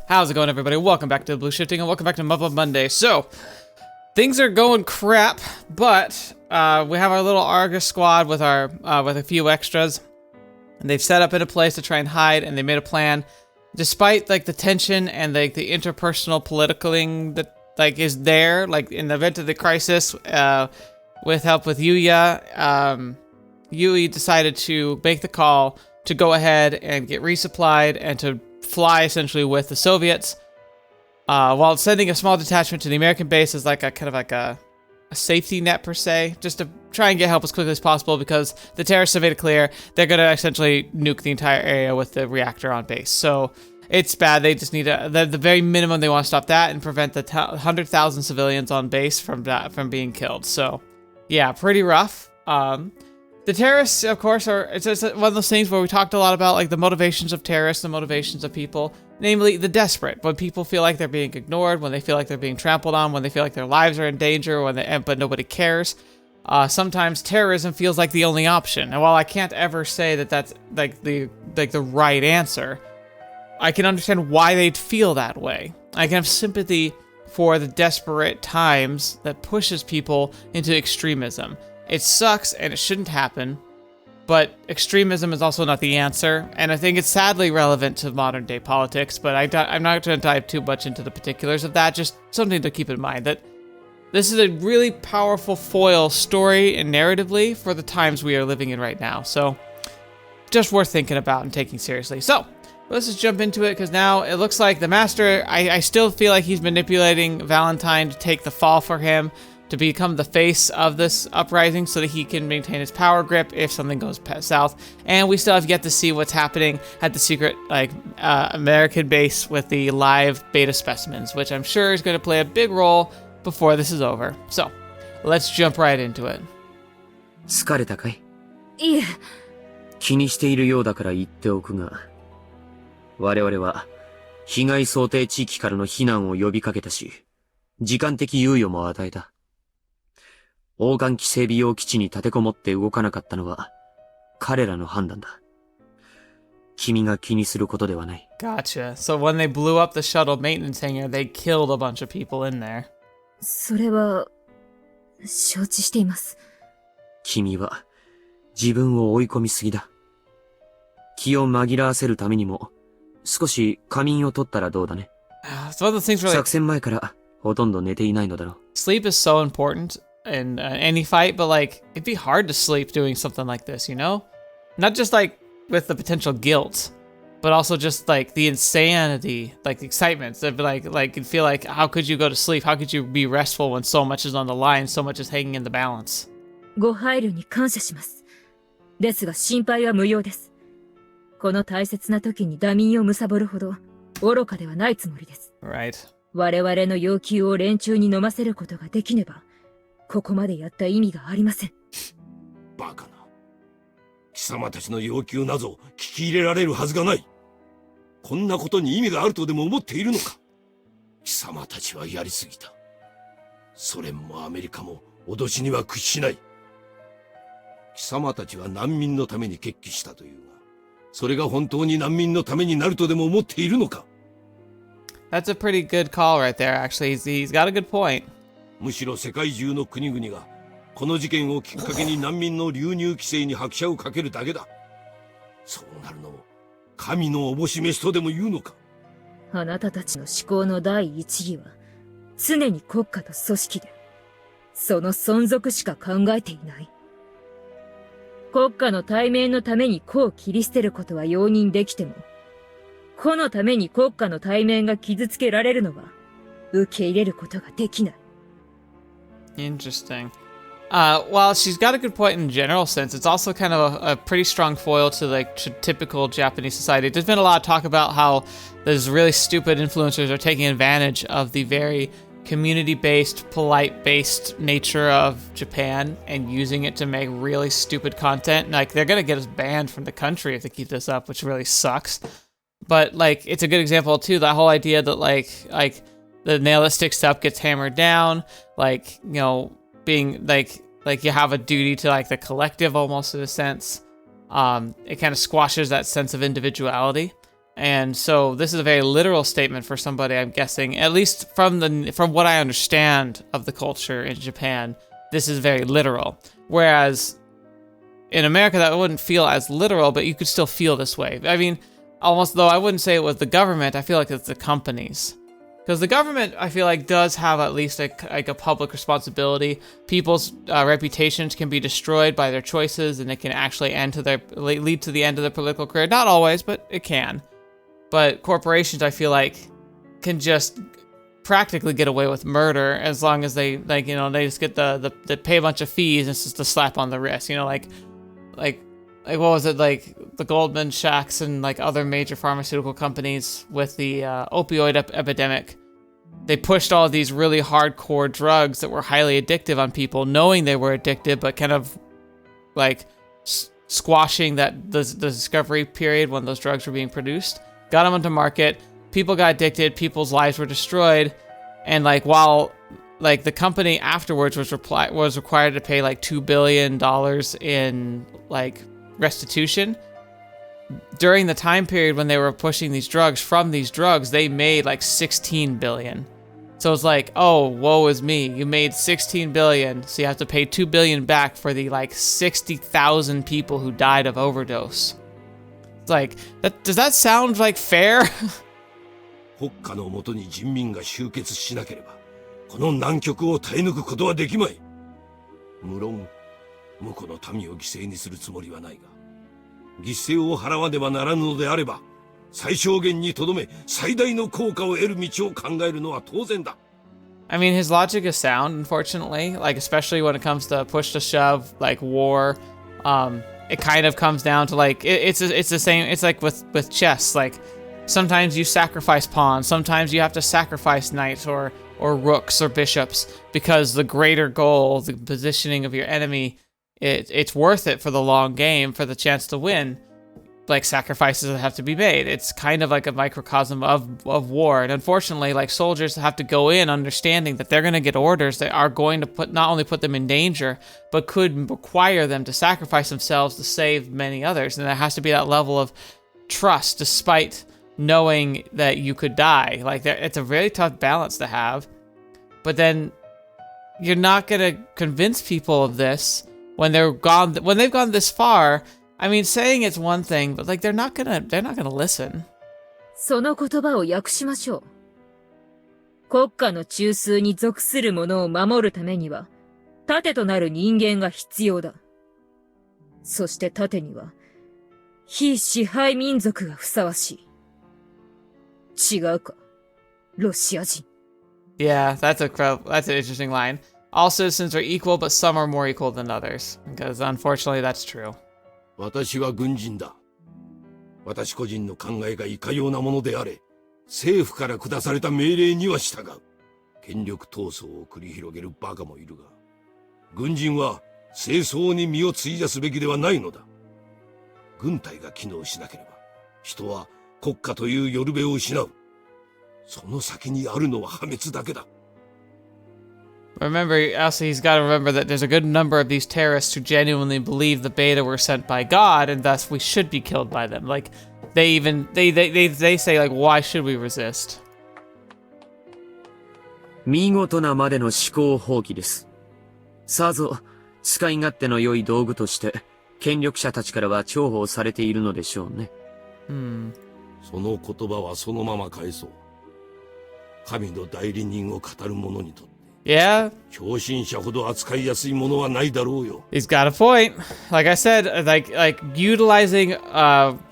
How's it going, everybody? Welcome back to TheBlueShifting and welcome back to Muv-Luv Monday. So, things are going crap, but we have our little Argus squad with our with a few extras, and they've set up in a place to try and hide, and they made a plan. Despite like the tension and like the interpersonal politicking that like is there, like in the event of the crisis, with help with Yuuya, Yuuya decided to make the call to go ahead and get resupplied and to fly essentially with the Soviets, while sending a small detachment to the American base as like a kind of like a safety net per se, just to try and get help as quickly as possible because the terrorists have made it clear they're going to essentially nuke the entire area with the reactor on base. So it's bad. They just need the very minimum. They want to stop that and prevent the 100,000 civilians on base from being killed. So yeah, pretty rough. The terrorists, of course, it's one of those things where we talked a lot about like the motivations of terrorists, the motivations of people, namely the desperate. When people feel like they're being ignored, when they feel like they're being trampled on, when they feel like their lives are in danger, but nobody cares. Sometimes terrorism feels like the only option. And while I can't ever say that that's like the right answer, I can understand why they'd feel that way. I can have sympathy for the desperate times that pushes people into extremism. It sucks and it shouldn't happen, but extremism is also not the answer, and I think it's sadly relevant to modern day politics, but I'm not going to dive too much into the particulars of that, just something to keep in mind, that this is a really powerful foil story and narratively for the times we are living in right now, so just worth thinking about and taking seriously. So, let's just jump into it, because now it looks like the Master, I still feel like he's manipulating Valentine to take the fall for him, to become the face of this uprising so that he can maintain his power grip if something goes south. And we still have yet to see what's happening at the secret American base with the live beta specimens, which I'm sure is going to play a big role before this is over. So, let's jump right into it. 疲れたかい？いえ。気にしているようだから言っておくが、我々は被害想定地域からの避難を呼びかけたし、時間的猶予も与えた。黄金機整備用基地に立てこもって動かなかったのは彼らの判断だ。君が気にすることではない。Gotcha. So when they blew up the shuttle maintenance hangar, they killed a bunch of people in there. それは承知しています。君は自分を追い込みすぎだ。気を紛らわせるためにも少し仮眠を取ったらどうだね。It's one of the things where, like, 作戦前からほとんど寝ていないのだろう。Sleep is so important in any fight, but like it'd be hard to sleep doing something like this, you know? Not just like with the potential guilt, but also just like the insanity, like the excitement. So like you'd feel like, how could you go to sleep? How could you be restful when so much is on the line, so much is hanging in the balance? ご配慮に感謝します。ですが心配は無用です。この大切な時にダミーを貪るほど愚かではないつもりです。Right. 我々の要求を連中に飲ませることができねば、ここまでやった意味がありません。バカな。貴様たちの要求なぞ聞き入れられるはずがない。こんなことに意味があるとでも思っているのか。貴様たちはやりすぎた。ソ連もアメリカも脅しには屈しない。貴様たちは難民のために決起したというが、それが本当に難民のためになるとでも思っているのか。That's a pretty good call right there, actually. He's got a good point. むしろ世界中の国々がこの事件をきっかけに難民の流入規制に拍車をかけるだけだ。そうなるのも神のおぼし飯とでも言うのか。あなたたちの思考の第一義は常に国家と組織でその存続しか考えていない。国家の体面のために個を切り捨てることは容認できても、個のために国家の体面が傷つけられるのは受け入れることができない。Interesting. While she's got a good point in general sense, it's also kind of a pretty strong foil to like typical Japanese society. There's been a lot of talk about how those really stupid influencers are taking advantage of the very community-based, polite-based nature of Japan and using it to make really stupid content. Like, they're gonna get us banned from the country if they keep this up, which really sucks. But like, it's a good example too, that whole idea that like the nihilistic stuff gets hammered down, like, you know, being like you have a duty to like the collective almost in a sense. It kind of squashes that sense of individuality. And so this is a very literal statement for somebody, I'm guessing, at least from what I understand of the culture in Japan, this is very literal. Whereas in America, that wouldn't feel as literal, but you could still feel this way. I mean, almost though I wouldn't say it was the government, I feel like it's the companies. Because the government, I feel like, does have at least a public responsibility. People's reputations can be destroyed by their choices, and it can actually lead to the end of their political career. Not always, but it can. But corporations, I feel like, can just practically get away with murder as long as they they just get they pay a bunch of fees, and it's just a slap on the wrist. Like what was it, like the Goldman Sachs and like other major pharmaceutical companies with the opioid epidemic. They pushed all these really hardcore drugs that were highly addictive on people, knowing they were addictive, but kind of like squashing the discovery period when those drugs were being produced. Got them onto market. People got addicted. People's lives were destroyed. And like while like the company afterwards was required to pay like $2 billion in like restitution. During the time period when they were pushing these drugs, from these drugs, they made like 16 billion. So it's like, oh, woe is me. You made 16 billion, so you have to pay 2 billion back for the like 60,000 people who died of overdose. It's like, does that sound like fair? 国家のもとに人民が集結しなければ、この難局を耐え抜くことはできまい。無論、向こうの民を犠牲にするつもりはないが、犠牲を払わねばならぬのであれば、最小限にとどめ、最大の効果を得る道を考えるのは当然だ。I mean, his logic is sound, unfortunately. Like, especially when it comes to push to shove, like war. It kind of comes down to like it's the same. It's like with chess. Like, sometimes you sacrifice pawns. Sometimes you have to sacrifice knights or rooks or bishops because the greater goal, the positioning of your enemy, it's worth it for the long game, for the chance to win. Like, sacrifices that have to be made. It's kind of like a microcosm of war. And unfortunately, like, soldiers have to go in understanding that they're going to get orders that are going to not only put them in danger, but could require them to sacrifice themselves to save many others. And there has to be that level of trust despite knowing that you could die. Like, it's a really tough balance to have. But then you're not going to convince people of this when they've gone this far. I mean, saying it's one thing, but like they're not gonna listen. その言葉を訳しましょう。国家の中枢に属する者を守るためには、盾となる人間が必要だ。そして盾には、非支配民族がふさわしい。違うか、ロシア人。Yeah, that's an interesting line. All citizens are equal, but some are more equal than others. Because unfortunately, that's true. 私は軍人だ。私個人の考えがいかようなものであれ、政府から下された命令には従う。権力闘争を繰り広げるバカもいるが、軍人は政争に身を費やすべきではないのだ。軍隊が機能しなければ、人は国家というよるべを失う。その先にあるのは破滅だけだ。Remember, also, he's got to remember that there's a good number of these terrorists who genuinely believe the beta were sent by God, and thus we should be killed by them. Like, they say, like, why should we resist? 見事なまでの思考放棄です。さぞ、使い勝手の良い道具として、権力者たちからは重宝されているのでしょうね。その言葉はそのまま返そう。神の代理人を語る者にとって。Yeah. 狂信者ほど扱いやすいものはないだろうよ。He's got a point. Like I said, like utilizing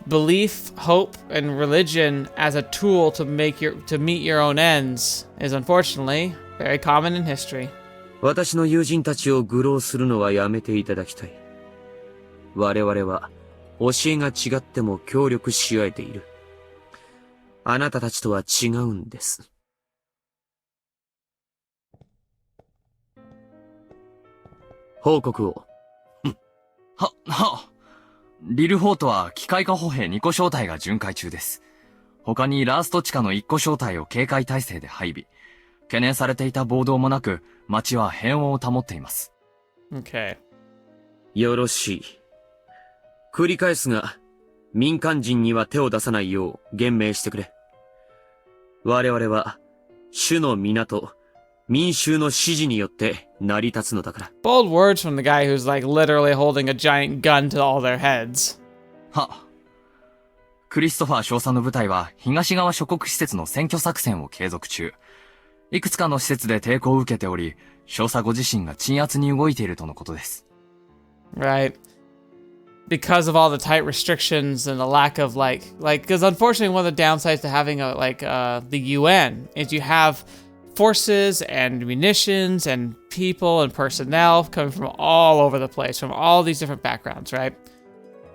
belief, hope, and religion as a tool to meet your own ends is unfortunately very common in history. 私の友人たちを愚弄するのはやめていただきたい。我々は教えが違っても協力し合えている。あなたたちとは違うんです。報告を。リルフォートは機械化歩兵2個小隊が巡回中です。他にラースト地下の1個小隊を警戒態勢で配備。懸念されていた暴動もなく、街は平穏を保っています。Okay. よろしい。繰り返すが、民間人には手を出さないよう言明してくれ。我々は、主の港、民衆の指示によって成り立つのだから。Bold words from the guy who's like literally holding a giant gun to all their heads. は。クリストファー少佐の部隊は東側諸国施設の占拠作戦を継続中。いくつかの施設で抵抗を受けており、少佐ご自身が鎮圧に動いているとのことです。Right. Because of all the tight restrictions and the lack of because unfortunately one of the downsides to having the UN is you have forces and munitions and people and personnel coming from all over the place, from all these different backgrounds, right?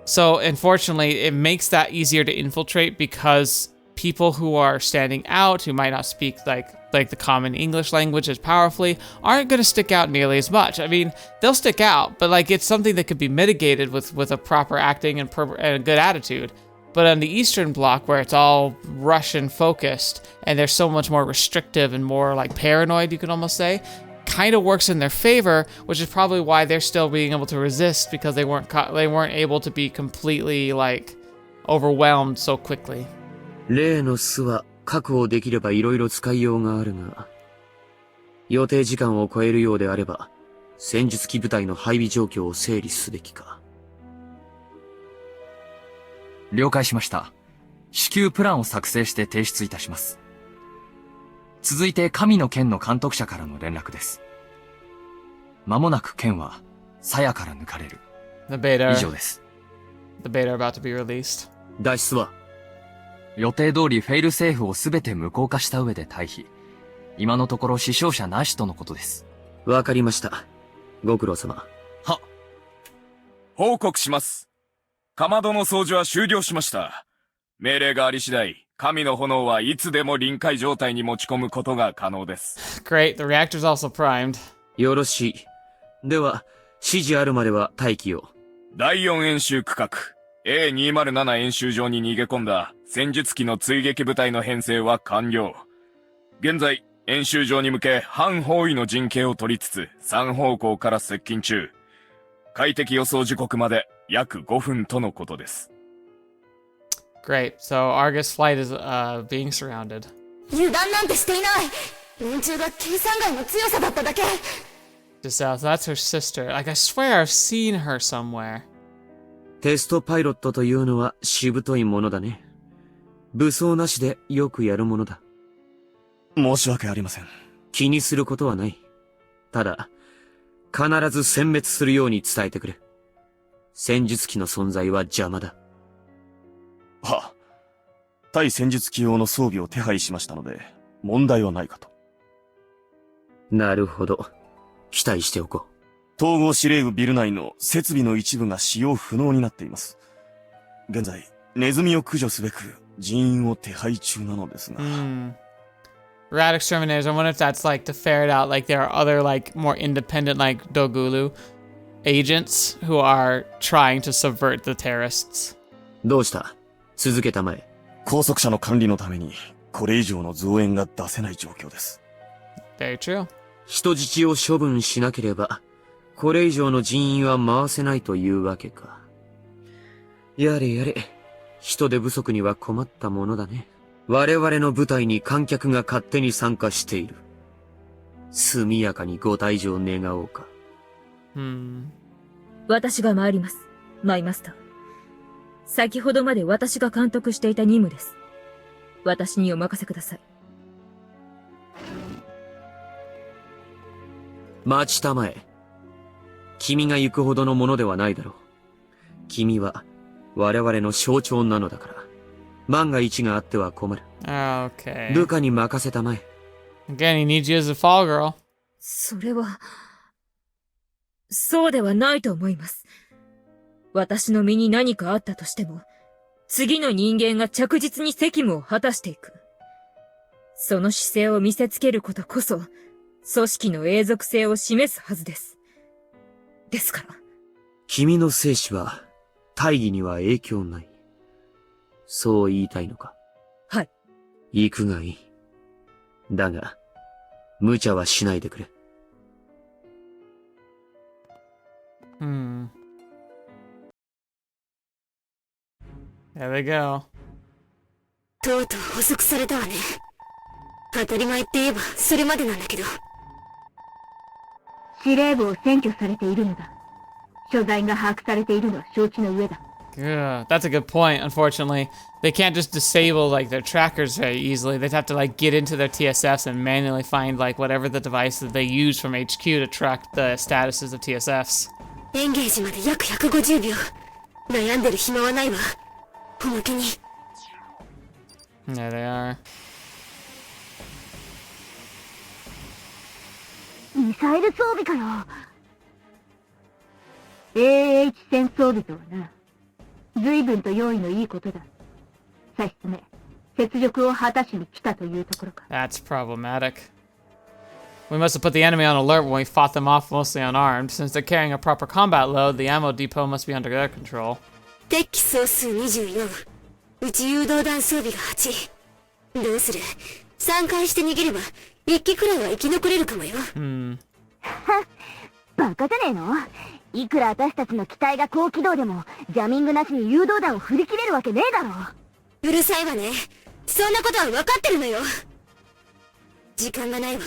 So unfortunately, it makes that easier to infiltrate because people who are standing out, who might not speak like the common English language as powerfully, aren't going to stick out nearly as much. I mean, they'll stick out, but it's something that could be mitigated with a proper acting and a good attitude. But on the Eastern Bloc, where it's all Russian focused and they're so much more restrictive and more paranoid, you could almost say, kind of works in their favor, which is probably why they're still being able to resist, because they weren't able to be completely overwhelmed so quickly. 例の巣は確保できれば色々使いようがあるが、予定時間を超えるようであれば、戦術機部隊の配備状況を整理すべきか。了解しました。至急プランを作成して提出いたします。続いて神の剣の監督者からの連絡です。間もなく剣は鞘から抜かれる。以上です。The beta about to be released. 脱出は予定通りフェイルセーフをすべて無効化した上で退避。今のところ死傷者なしとのことです。わかりました。ご苦労様。は。報告します。かまどの掃除は終了しました。命令があり次第、神の炎はいつでも臨界状態に持ち込むことが可能です。Great, the reactor's also primed. よろしい。では、指示あるまでは待機を。第4演習区画、A207 演習場に逃げ込んだ戦術機の追撃部隊の編成は完了。現在、演習場に向け半方位の陣形を取りつつ、3方向から接近中。快適予想時刻まで約5分とのことです。Great. So Argus flight is being surrounded. 油断なんてしていない。連中が計算外の強さだっただけ。Just so that's her sister. I swear I've seen her somewhere. テストパイロットというのはしぶといものだね。武装なしでよくやるものだ。申し訳ありません。気にすることはない。ただ、必ず殲滅するように伝えてくれ。戦術機の存在は邪魔だ。は、対戦術機用の装備を手配しましたので、問題はないかと。なるほど。期待しておこう。統合司令部ビル内の設備の一部が使用不能になっています。現在、ネズミを駆除すべく人員を手配中なのですが。Rat Exterminators, I wonder if that's to ferret out there are other more independent Dogulu agents who are trying to subvert the terrorists. どうした?続けたまえ。拘束者の管理のためにこれ以上の増援が出せない状況です。Very true. 人質を処分しなければ、これ以上の人員は回せないというわけか。やれやれ、人手不足には困ったものだね。我々の部隊に観客が勝手に参加している。速やかにご退場願おうか。私が参ります、マイマスター。先ほどまで私が監督していた任務です。私にお任せください。待ちたまえ。君が行くほどのものではないだろう。君は我々の象徴なのだから。万が一があっては困る。Okay. 部下に任せたまえ。Again, he needs you as a fall girl. それは、そうではないと思います。私の身に何かあったとしても、次の人間が着実に責務を果たしていく。その姿勢を見せつけることこそ、組織の永続性を示すはずです。ですから。君の生死は、大義には影響ない。そう言いたいのか。はい。行くがいい。だが、無茶はしないでくれ。There they go. とうとう捕捉されたわね。当たり前って言えばそれまでなんだけど。司令部を占拠されているのだ。所在が把握されているのは承知の上だ。Yeah, that's a good point. Unfortunately, they can't just disable like their trackers very easily. They'd have to like get into their TSFs and manually find like whatever the device that they use from HQ to track the statuses of TSFs. エンゲージまで約150秒。悩んでる暇はないわ。おまけに。There they are. ミサイル装備かよ。AH 戦装備とはな。随分と用意のいいことだ。差し詰め、雪辱を果たしに来たというところか。That's problematic. We must have put the enemy on alert when we fought them off mostly unarmed. Since they're carrying a proper combat load, the ammo depot must be under their control. 敵機総数24。宇宙誘導弾装備が8。どうする ?3 回して逃げれば、1機くらいは生き残れるかもよ。バカじゃねえの？いくら私たちの機体が高機動でも、ジャミングなしに誘導弾を振り切れるわけねえだろ。うるさいわね。そんなことは分かってるのよ。時間がないわ。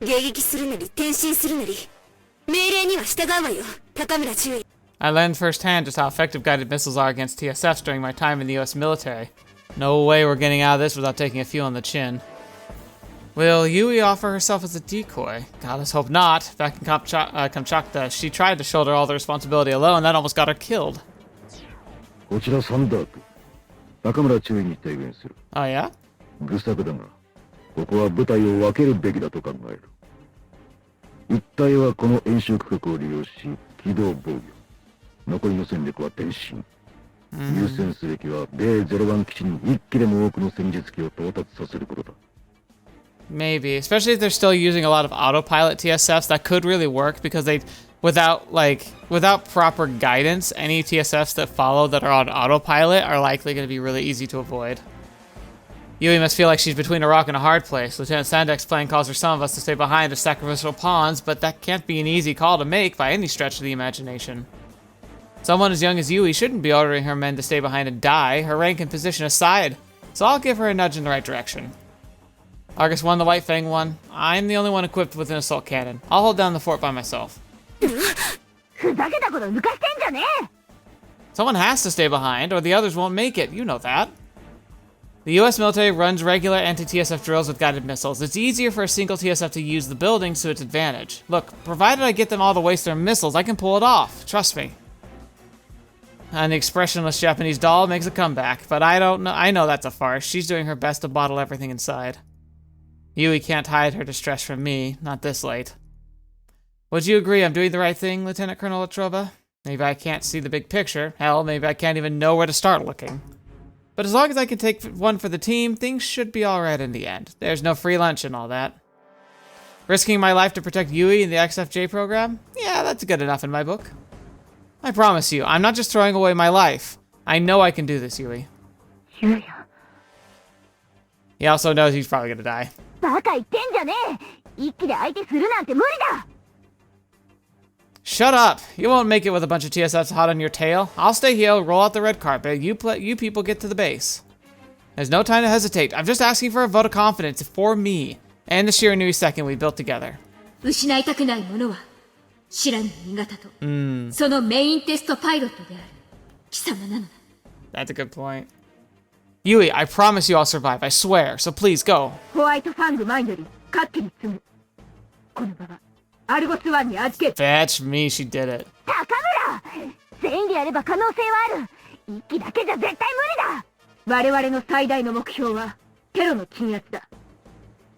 迎撃するなり転身するなり、命令には従うわよ。高村中尉。I learned firsthand just how effective guided missiles are against TSFs during my time in the US military. No way we're getting out of this without taking a few on the chin. Will Yuuya offer herself as a decoy? God, let's hope not. Back in Kamchatka, she tried to shoulder all the responsibility alone, that almost got her killed. こちらサンダーク。中村中尉に提言する。Oh yeah? 愚策だが、ここは部隊を分けるべきだと考える。一隊はこの演習区画を利用し、機動防御。残りの戦力は転身。優先すべきは米01基地に一機でも多くの戦術機を到達させることだ。Maybe, especially if they're still using a lot of autopilot TSFs, that could really work because without proper guidance, any TSFs that follow that are on autopilot are likely going to be really easy to avoid. Yuuya must feel like she's between a rock and a hard place. Lieutenant Sandek's plan calls for some of us to stay behind as sacrificial pawns, but that can't be an easy call to make by any stretch of the imagination. Someone as young as Yuuya shouldn't be ordering her men to stay behind and die, her rank and position aside, so I'll give her a nudge in the right direction. Argus 1, the White Fang 1. I'm the only one equipped with an assault cannon. I'll hold down the fort by myself. Someone has to stay behind, or the others won't make it. You know that. The US military runs regular anti-TSF drills with guided missiles. It's easier for a single TSF to use the buildings to its advantage. Look, provided I get them all to waste their missiles, I can pull it off. Trust me. And the expressionless Japanese doll makes a comeback, but I don't know. I know that's a farce. She's doing her best to bottle everything inside. Yuuya can't hide her distress from me, not this late. Would you agree I'm doing the right thing, Lieutenant Colonel Latroba? Maybe I can't see the big picture. Hell, maybe I can't even know where to start looking. But as long as I can take one for the team, things should be alright in the end. There's no free lunch and all that. Risking my life to protect Yuuya in the XFJ program? Yeah, that's good enough in my book. I promise you, I'm not just throwing away my life. I know I can do this, Yuuya. He also knows he's probably gonna die. Shut up! You won't make it with a bunch of TSFs hot on your tail. I'll stay here, roll out the red carpet. You people get to the base. There's no time to hesitate. I'm just asking for a vote of confidence for me and the Shiranui second we built together. 失いたくないものは知らぬ味方と、そのメインテストパイロットである貴様なのだ。That's a good point. Yuuya, I promise you I'll survive. I swear. So please go. ホワイトファングマインドに勝手に積む。この場はアルゴスワンに預ける。Fetch me, she did it. 高村、全員でやれば可能性はある。一機だけじゃ絶対無理だ。我々の最大の目標はテロの鎮圧だ。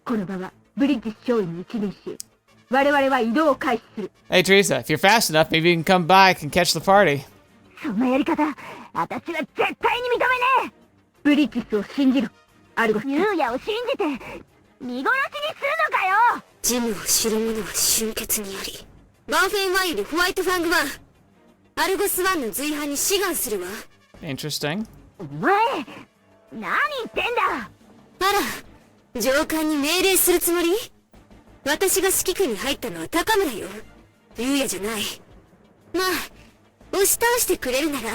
この場はブリッジス少尉に一任し、我々は移動を開始する。Hey Teresa, if you're fast enough, maybe you can come back and catch the party. そのやり方、私は絶対に認めねえ。ブリッジスを信じろ。アルゴス。ユーヤを信じて見殺しにするのかよ。ジムを知る者は集結にあり。バンフェンワンよりホワイトファングワン。アルゴスワンの随伴に志願するわ。Interesting. お前、何言ってんだ。あら、上官に命令するつもり？私が指揮区に入ったのは高村よ。ユーヤじゃない。まあ、押し倒してくれるなら、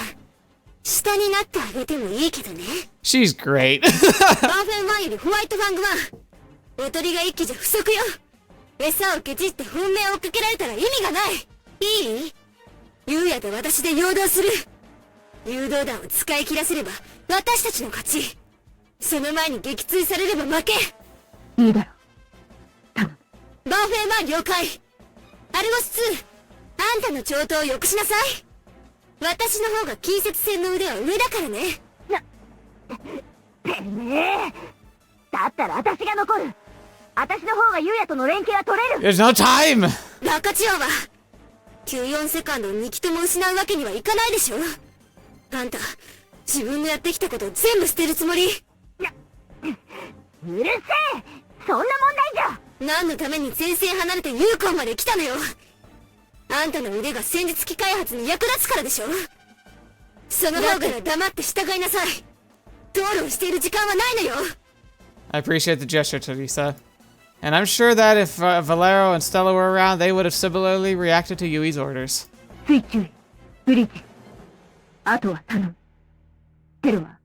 下になってあげてもいいけどね。She's great. バーフェン1よりホワイトファング1。おとりが一機じゃ不足よ。餌をケチって本命を追っかけられたら意味がない。いい？ユウヤと私で陽動する。誘導弾を使い切らせれば私たちの勝ち。その前に撃墜されれば負け。いいだろう。バーフェン1了解。アルゴス2、あんたの長刀を良くしなさい。私の方が近接戦の腕は上だからね。てめえ。だったら私が残る。私の方がユウヤとの連携は取れる。 There's no time! バカチワワ。94セカンドを2機とも失うわけにはいかないでしょ。あんた、自分のやってきたことを全部捨てるつもり？うるせえ。そんな問題じゃ。何のために前線離れてユーコンまで来たのよ。あんたの腕が戦術機開発に役立つからでしょ。その方から黙って従いなさい。討論している時間はないのよ。I appreciate the gesture, Teresa. And I'm sure that if Valero and Stella were around, they would have similarly reacted to Yui's orders. 水中へ、ブリッジ。あとは頼む。テロは、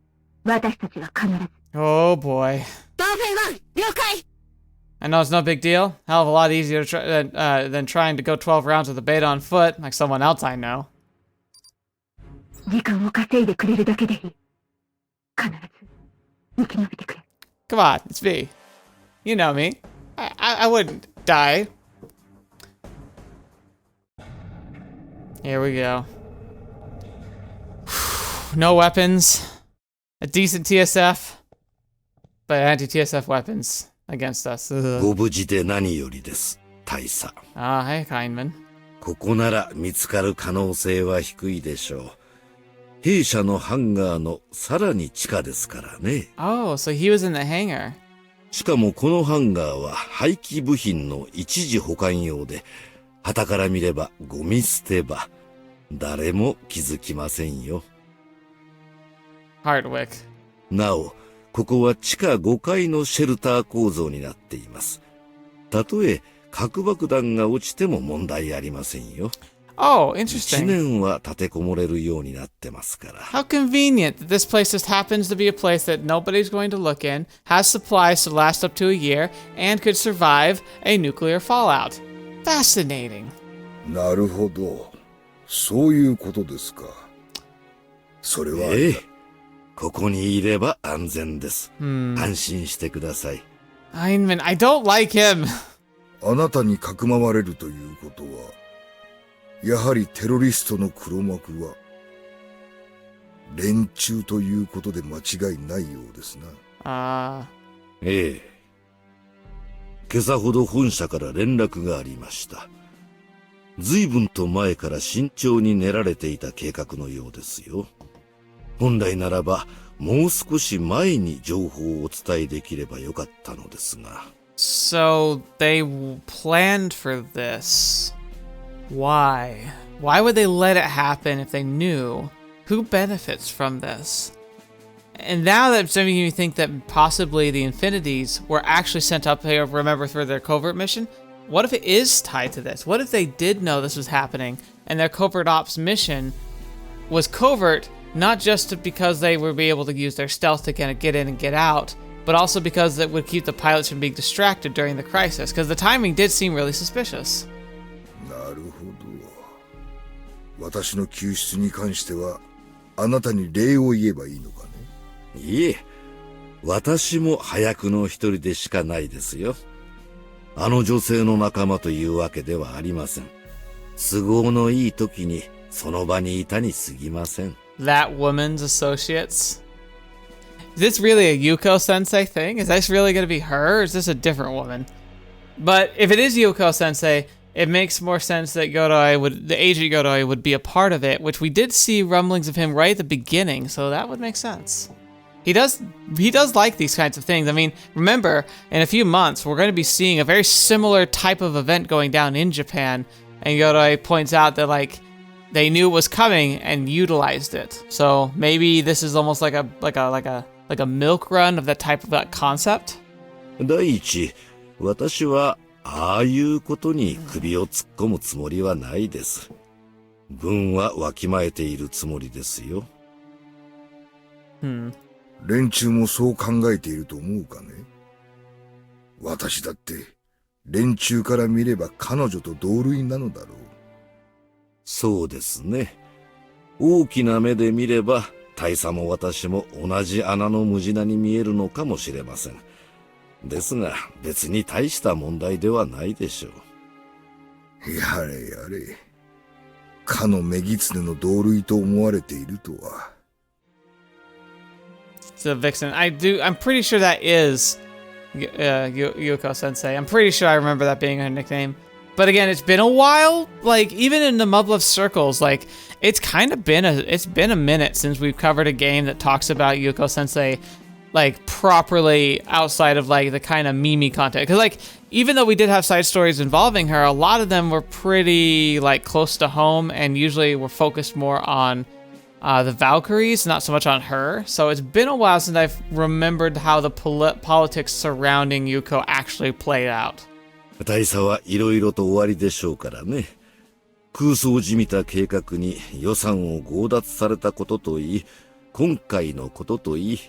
私たちが必ず。Oh boy. バーフェン1、了解。I know it's no big deal. Hell of a lot easier to than trying to go 12 rounds with a beta on foot, like someone else I know. 時間を稼いでくれるだけでいい。必ず、生き延びてくれ。Come on, it's me. You know me. I wouldn't die. Here we go. No weapons. A decent TSF. But anti-TSF weapons against us. ご無事で何よりです、大佐。Hey, Kindman. ここなら見つかる可能性は低いでしょう。弊社のハンガーのさらに地下ですからね。Oh, so he was in the hangar. しかもこのハンガーは廃棄部品の一時保管用で、傍から見ればゴミ捨て場。誰も気づきませんよ。Hardwick. なお、ここは地下5階のシェルター構造になっています。たとえ核爆弾が落ちても問題ありませんよ。Oh, 1 interesting. 年は立てこもれるようになってますから。How convenient that this place just happens to be a place that nobody's going to look in, has supplies to last up to a year, and could survive a nuclear fallout. Fascinating. なるほど。そういうことですか。それは。ええ。ここにいれば安全です。安心してください。Einman, I don't like him. あなたにかくまわれるということは、やはりテロリストの黒幕は、連中ということで間違いないようですな。ええ。今朝ほど本社から連絡がありました。随分と前から慎重に練られていた計画のようですよ。本来ならば、もう少し前に情報をお伝えできればよかったのですが。So, they planned for this. Why? Why would they let it happen if they knew? Who benefits from this? And now that's making me think that possibly the Infinities were actually sent up here, remember, for their covert mission? What if it is tied to this? What if they did know this was happening, and their covert ops mission was covert, not just because they would be able to use their stealth to kind of get in and get out, but also because it would keep the pilots from being distracted during the crisis, because the timing did seem really suspicious. なるほど。私の救出に関しては、あなたに礼を言えばいいのかね。いえ、私も早くの一人でしかないですよ。あの女性の仲間というわけではありません。都合のいい時にその場にいたに過ぎません。That woman's associates? Is this really a Yuko Sensei thing? Is this really going to be her, or is this a different woman? But if it is Yuko Sensei, it makes more sense that the agent Godoi would be a part of it, which we did see rumblings of him right at the beginning, so that would make sense. He does like these kinds of things. I mean, remember, in a few months, we're going to be seeing a very similar type of event going down in Japan, and Godoi points out that, like, they knew it was coming and utilized it. So maybe this is almost like a milk run of that type of that concept. 第一、私はああいうことに首を突っ込むつもりはないです。軍はわきまえているつもりですよ。連中もそう考えていると思うかね。私だって、連中から見れば彼女と同類なのだろう。そうですね。大きな目で見れば、大佐も私も同じ穴のムジナに見えるのかもしれません。ですが、別に大した問題ではないでしょう。やれやれ。かのメギツネの同類と思われているとは。So Vixen, I'm pretty sure that is Yuko Sensei. I'm pretty sure I remember that being her nickname. But again, it's been a while. Like, even in the Muv-Luv circles, like, it's kind of been a minute since we've covered a game that talks about Yuko Sensei, like, properly outside of, like, the kind of meme content. Because, like, even though we did have side stories involving her, a lot of them were pretty, like, close to home, and usually were focused more on the Valkyries, not so much on her. So it's been a while since I've remembered how the politics surrounding Yuko actually played out. 大佐はいろいろと終わりでしょうからね。空想じみた計画に予算を強奪されたことといい、今回のことといい、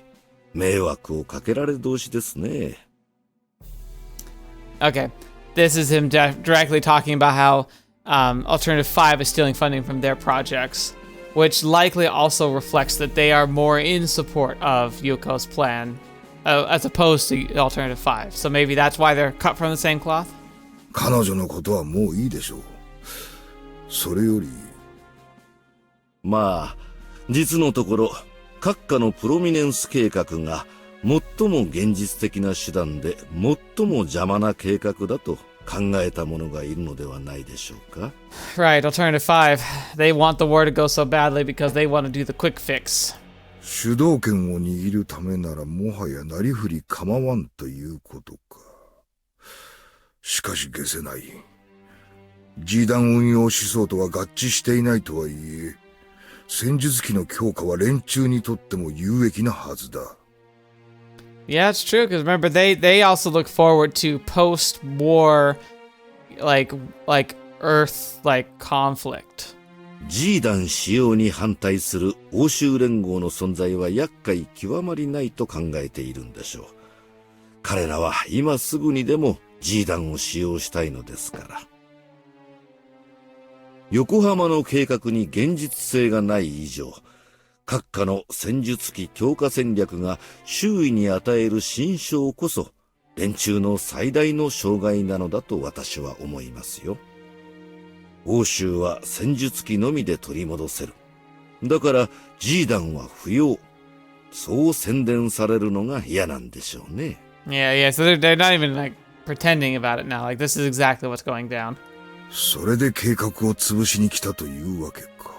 迷惑をかけられ同士ですね。Okay, this is him directly talking about how Alternative 5 is stealing funding from their projects, which likely also reflects that they are more in support of Yuko's plan as opposed to Alternative 5. So maybe that's why they're cut from the same cloth? 彼女のことはもういいでしょう。それより。まあ、実のところ、閣下のプロミネンス計画が最も現実的な手段で最も邪魔な計画だと考えた者がいるのではないでしょうか。Right, Alternative 5. They want the war to go so badly because they want to do the quick fix. 主導権を握るためならもはやなりふり構わんということか。しかし解せない。G弾運用思想とは合致していないとはいえ、戦術機の強化は連中にとっても有益なはずだ。Yeah, it's true, because remember, they also look forward to post-war, like Earth, like, conflict. G 弾使用に反対する欧州連合の存在は厄介極まりないと考えているんでしょう。彼らは今すぐにでも G 弾を使用したいのですから。横浜の計画に現実性がない以上、閣下の戦術機強化戦略が周囲に与える心象こそ連中の最大の障害なのだと私は思いますよ。欧州は戦術機のみで取り戻せる。だから G 弾は不要。そう宣伝されるのが嫌なんでしょうね。Yeah, so they're not even like pretending about it now. Like this is exactly what's going down. それで計画を潰しに来たというわけか。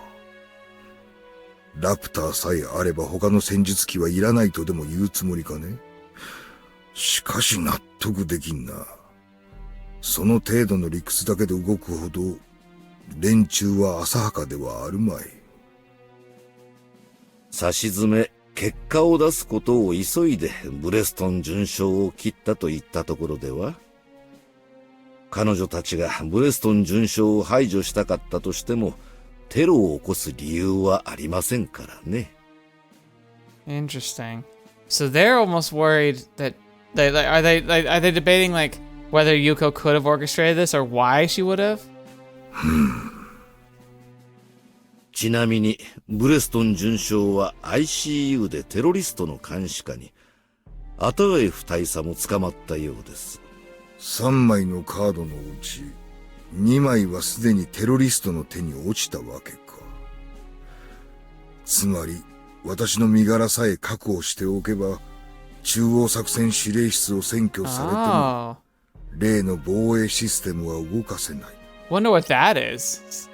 ラプターさえあれば他の戦術機はいらないとでも言うつもりかね。しかし納得できんな。その程度の理屈だけで動くほど連中は浅はかではあるまい。差し詰め、結果を出すことを急いでブレストン准将を切ったといったところでは、彼女たちがブレストン准将を排除したかったとしても、テロを起こす理由はありませんからね。Interesting. So they're almost worried that are they debating like whether Yuko could have orchestrated this or why she would have? ちなみにブレストン准将は ICU でテロリストの監視下にアタエフ大佐も捕まったようです。3枚のカードのうち2枚はすでにテロリストの手に落ちたわけか。つまり私の身柄さえ確保しておけば中央作戦司令室を占拠されても例の防衛システムは動かせない。Wonder what that is.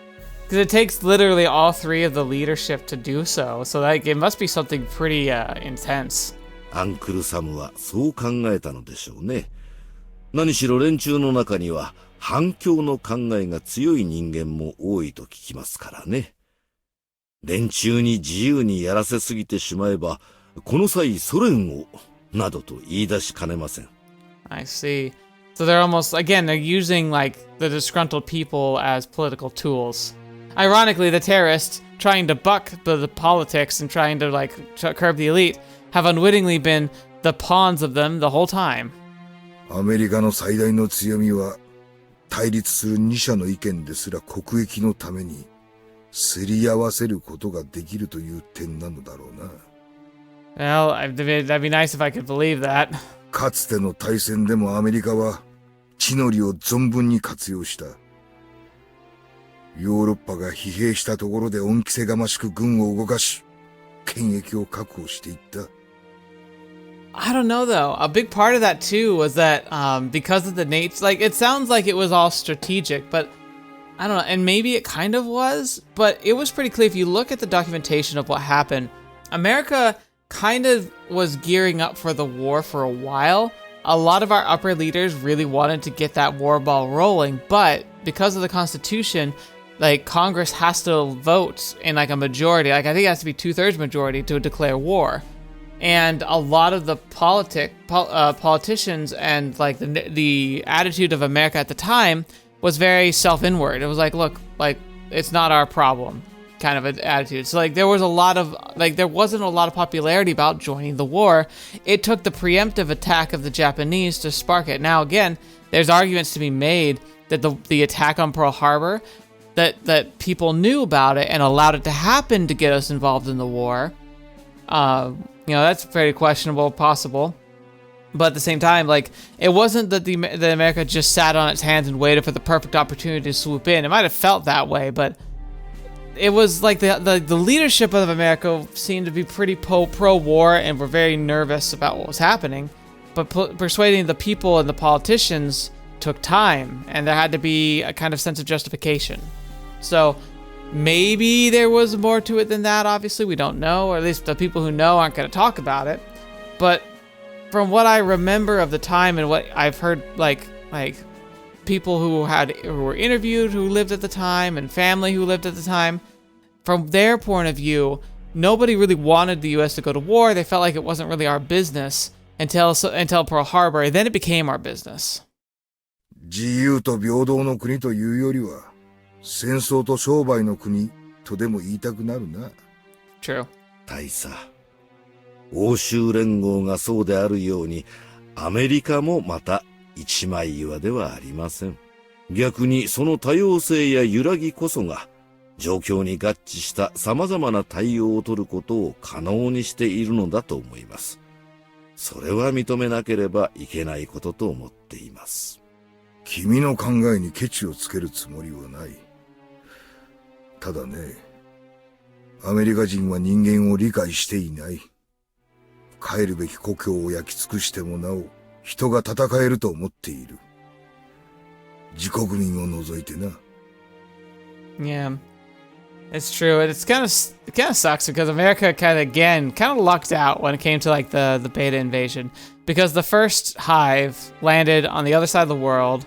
Because it takes literally all three of the leadership to do so. So like it must be something pretty intense. アンクルサムはそう考えたのでしょうね。何しろ連中の中には反共の考えが強い人間も多いと聞きますからね。連中に自由にやらせすぎてしまえば、この際ソ連を、などと言い出しかねません。I see. So they're almost, again, they're using like the disgruntled people as political tools. Ironically, the terrorists trying to buck the politics and trying to like curb the elite have unwittingly been the pawns of them the whole time. アメリカの最大の強みは対立する二者の意見ですら国益のためにすり合わせることができるという点なのだろうな。Well, that'd be nice if I could believe that. かつての大戦でもアメリカは地の利を存分に活用した。ヨーロッパが疲弊したところで恩着せがましく軍を動かし、権益を確保していった。I don't know though. A big part of that too was that because of the nature, like it sounds like it was all strategic, but I don't know. And maybe it kind of was, but it was pretty clear if you look at the documentation of what happened. America kind of was gearing up for the war for a while. A lot of our upper leaders really wanted to get that war ball rolling, but because of the Constitution, like Congress has to vote in like a majority. Like I think it has to be 2/3 majority to declare war. And a lot of the politicians and like the attitude of America at the time was very self-inward. It was like, look, like it's not our problem kind of an attitude. So like there was a lot of like there wasn't a lot of popularity about joining the war. It took the preemptive attack of the Japanese to spark it. Now again, there's arguments to be made that the attack on Pearl Harbor, that people knew about it and allowed it to happen to get us involved in the war. You know, that's very questionable, possible. But at the same time, like, it wasn't that that America just sat on its hands and waited for the perfect opportunity to swoop in. It might have felt that way, but it was like the leadership of America seemed to be pretty pro-war and were very nervous about what was happening. But persuading the people and the politicians took time, and there had to be a kind of sense of justification. So maybe there was more to it than that, obviously, we don't know, or at least the people who know aren't going to talk about it. But from what I remember of the time and what I've heard, like people who were interviewed who lived at the time and family who lived at the time, from their point of view, nobody really wanted the U.S. to go to war. They felt like it wasn't really our business until Pearl Harbor, and then it became our business. 自由と平等の国というよりは戦争と商売の国とでも言いたくなるな。True. 大佐、欧州連合がそうであるように、アメリカもまた一枚岩ではありません。逆にその多様性や揺らぎこそが、状況に合致した様々な対応を取ることを可能にしているのだと思います。それは認めなければいけないことと思っています。君の考えにケチをつけるつもりはない。ただね、アメリカ人は人間を理解していない。帰るべき故郷を焼き尽くしてもなお、人が戦えると思っている。自国民を除いてな。Yeah, it's true. It kind of sucks because America kind of lucked out when it came to like the beta invasion, because the first hive landed on the other side of the world,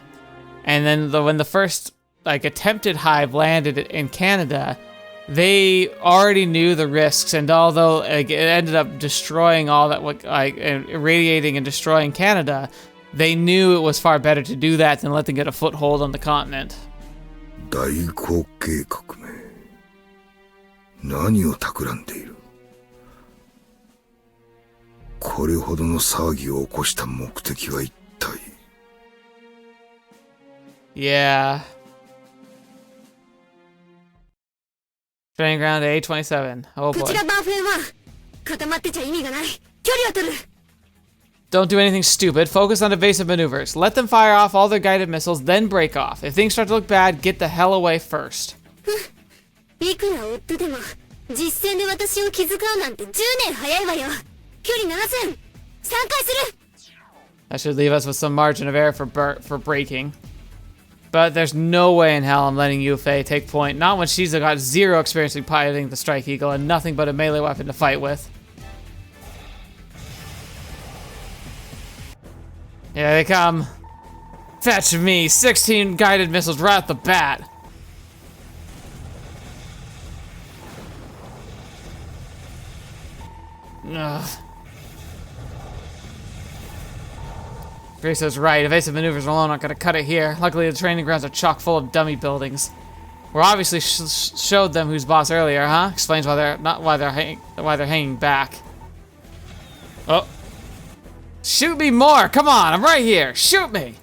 and then when the first like attempted hive landed in Canada, they already knew the risks, and although it ended up destroying all that, like irradiating and destroying Canada, they knew it was far better to do that than let them get a foothold on the continent. 大航計革命。何を企んでいる？これほどの騒ぎを起こした目的は一体。Yeah. Training ground A27. Oh boy. Don't do anything stupid. Focus on evasive maneuvers. Let them fire off all their guided missiles, then break off. If things start to look bad, get the hell away first. That should leave us with some margin of error for braking. But there's no way in hell I'm letting Yuuya take point. Not when she's got zero experience in piloting the Strike Eagle and nothing but a melee weapon to fight with. Here they come. Fetch me 16 guided missiles right off the bat. Ugh. Grace's right. Evasive maneuvers alone aren't going to cut it here. Luckily, the training grounds are chock full of dummy buildings. We obviously showed them who's boss earlier, huh? Explains why they're hanging back. Oh. Shoot me more! Come on, I'm right here! Shoot me!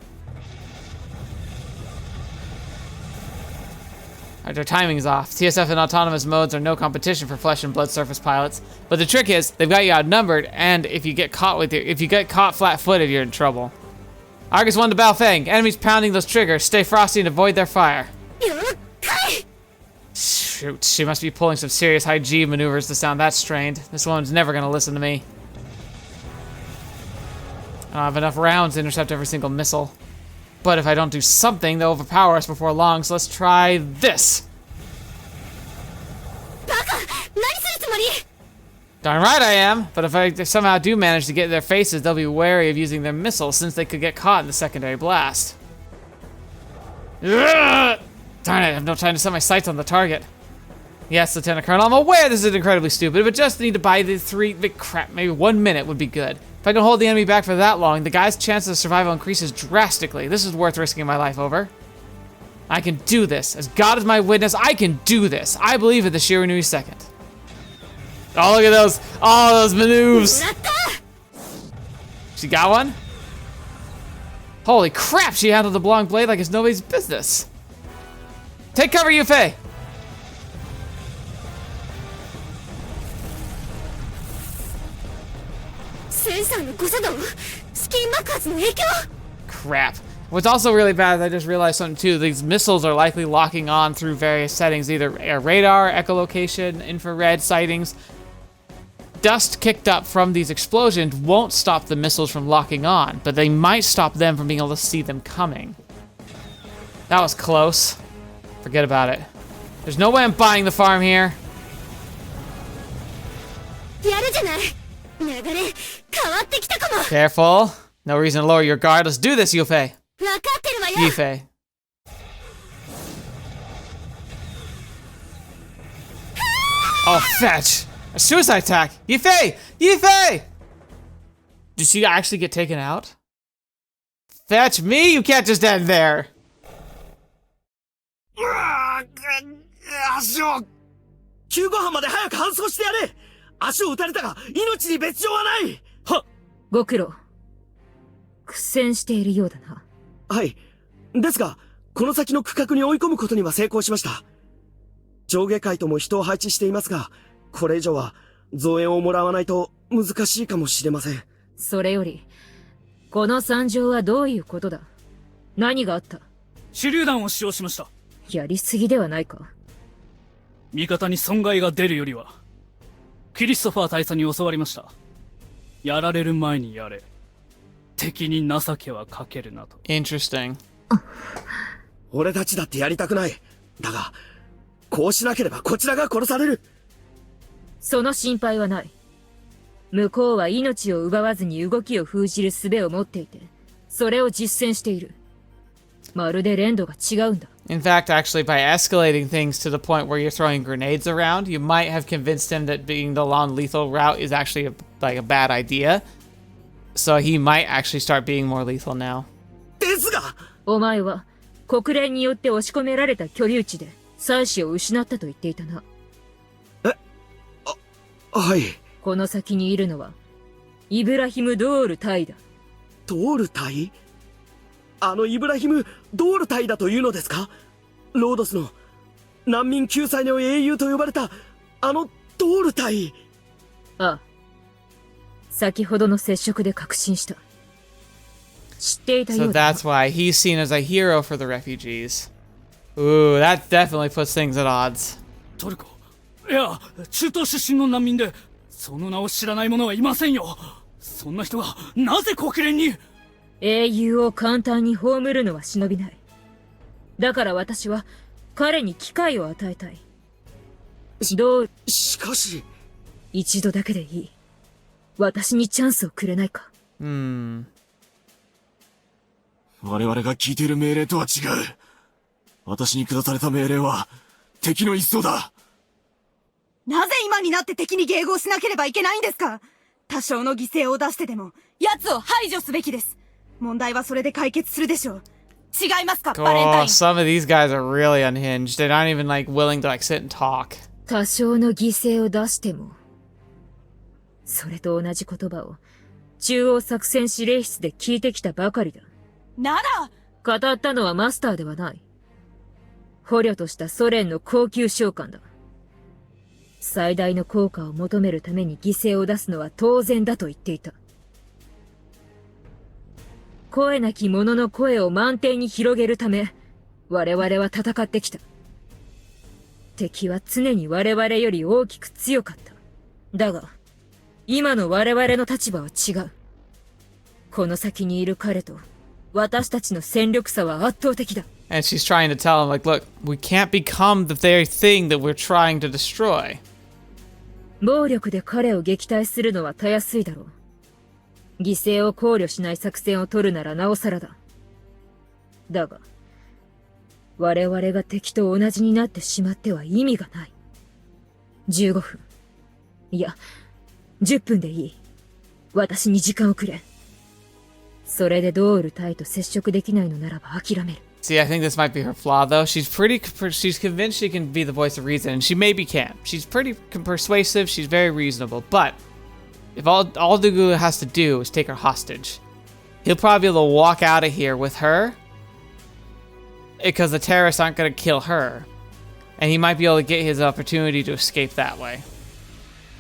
Their timing's off. TSF and autonomous modes are no competition for flesh and blood surface pilots. But the trick is, they've got you outnumbered, and if you get caught flat-footed, you're in trouble. Argus 1 to Balfang. Enemies pounding those triggers. Stay frosty and avoid their fire. Shoot, she must be pulling some serious high G maneuvers to sound that strained. This woman's never gonna listen to me. I don't have enough rounds to intercept every single missile. But if I don't do something, they'll overpower us before long, so let's try this. Darn right I am, but if I somehow do manage to get in their faces, they'll be wary of using their missiles since they could get caught in the secondary blast. Ugh! Darn it, I have no time to set my sights on the target. Yes, Lieutenant Colonel, I'm aware this is incredibly stupid, but just need to buy the crap, maybe 1 minute would be good. If I can hold the enemy back for that long, the guy's chances of survival increases drastically. This is worth risking my life over. I can do this. As God is my witness, I can do this. I believe in the Shiranui second. Oh, look at those. All those maneuvers. She got one? Holy crap, she handled the long blade like it's nobody's business. Take cover, Yufei. Crap. What's also really bad is I just realized something too. These missiles are likely locking on through various settings, either air radar, echolocation, infrared sightings. Dust kicked up from these explosions won't stop the missiles from locking on, but they might stop them from being able to see them coming. That was close. Forget about it. There's no way I'm buying the farm here. Careful. No reason to lower your guard. Let's do this, Yufei. Yufei. Oh, fetch. A suicide attack. Yufei! Yufei! Did she actually get taken out? Fetch me? You can't just end there. Interesting. 俺たちだってやりたくない。だが、こうしなければこちらが殺される。その心配はない。向こうは命を奪わずに動きを封じる術を持っていて、それを実践している。まるで連度が違うんだ。In fact, actually, by escalating things to the point where you're throwing grenades around, you might have convinced him that being the non-lethal route is actually a bad idea. So he might actually start being more lethal now. ですが、お前は国連によって押し込められた居留地で妻子を失ったと言っていたな。はい。この先にいるのはイブラヒム・ドール隊だ。ドール隊？あのイブラヒム・ドール隊だというのですか？ロードスの難民救済の英雄と呼ばれたあのドール隊。ああ。先ほどの接触で確信した。知っていたようだ。So that's why he's seen as a hero for the refugees. Ooh, that definitely puts things at odds. トルコ。いや、中東出身の難民で、その名を知らない者はいませんよ。そんな人がなぜ国連に？英雄を簡単に葬るのは忍びない。だから私は彼に機会を与えたい。しかし、一度だけでいい。私にチャンスをくれないか。我々が聞いている命令とは違う。私に下された命令は敵の一掃だ。なぜ今になって敵に迎合しなければいけないんですか？多少の犠牲を出してでも奴を排除すべきです。問題はそれで解決するでしょう。違いますか、バレンタイ Oh, ン。 some of these guys are really unhinged. They're not even like willing to like sit and talk. 多少の犠牲を出しても。それと同じ言葉を中央作戦指令室で聞いてきたばかりだ。なら語ったのはマスターではない。捕虜としたソ連の高級将官だ。最大の効果を求めるために犠牲を出すのは当然だと言っていた。声なき者の声を満点に広げるため、我々は戦ってきた。敵は常に我々より大きく強かった。だが、今の我々の立場は違う。この先にいる彼と、私たちの戦力差は圧倒的だ。And she's trying to tell him, like, look, we can't become the very thing that we're trying to destroy. 暴力で彼を撃退するのはたやすいだろう。犠牲を考慮しない作戦を取るならなおさらだ。だが、我々が敵と同じになってしまっては意味がない。15分。いや、10分でいい。私に時間をくれ。それでドール隊と接触できないのならば諦める。See, I think this might be her flaw, though. She's convinced she can be the voice of reason, and she maybe can. She's pretty persuasive, she's very reasonable, but if all Dugula has to do is take her hostage, he'll probably be able to walk out of here with her, because the terrorists aren't going to kill her, and he might be able to get his opportunity to escape that way.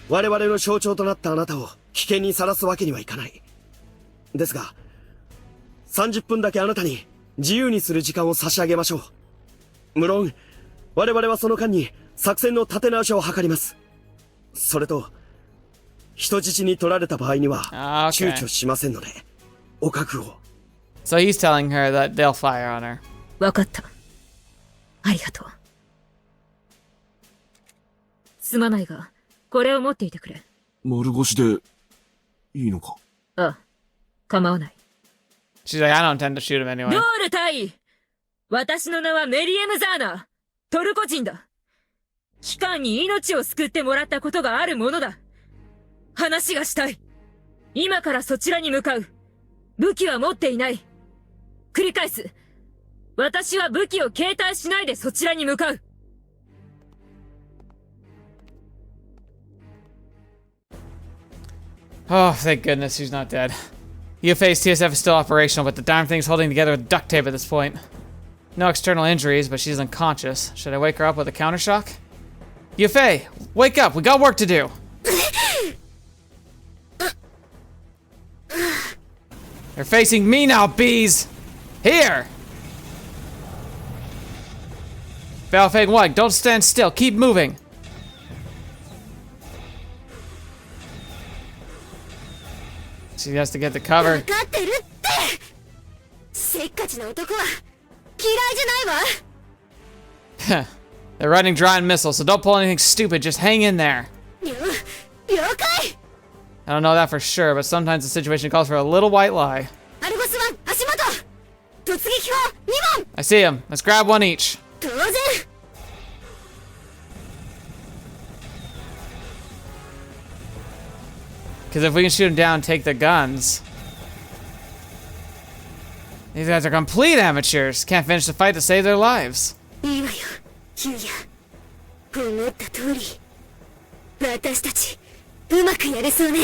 我々の象徴となったあなたを危険にさらすわけにはいかない。ですが、30分だけあなたに自由にする時間を差し上げましょう。無論、我々はその間に作戦の立て直しを図ります。それと、人質に取られた場合には躊躇しませんので、お覚悟を。So he's telling her that they'll fire on her. わかった。ありがとう。すまないが、これを持っていてくれ。丸腰で、いいのか？ああ、構わない。She's like, I don't intend to shoot him ド anyway. ール隊！私の名はメリエム・ザーナー。トルコ人だ。機関に命を救ってもらったことがあるものだ。話がしたい。今からそちらに向かう。武器は持っていない。繰り返す。私は武器を携帯しないでそちらに向かう。Oh, thank goodness she's not dead. Yuufei's TSF is still operational, but the darn thing's holding together with duct tape at this point. No external injuries, but she's unconscious. Should I wake her up with a countershock? Yuufei, wake up! We got work to do! You're facing me now, bees! Here! Balfang 1, don't stand still, keep moving! She has to get the cover. 分かってるって。せっかちな男は嫌いじゃないわ。They're running drone missiles, so don't pull anything stupid, just hang in there. 了解。 I don't know that for sure, but sometimes the situation calls for a little white lie. アルゴス1、足元。突撃砲2番。 I see him. Let's grab one each. 当然。Because if we can shoot him down and take the guns... These guys are complete amateurs. Can't finish the fight to save their lives. いいわよ、ユウヤ。思った通り。私たち、うまくやれそうね。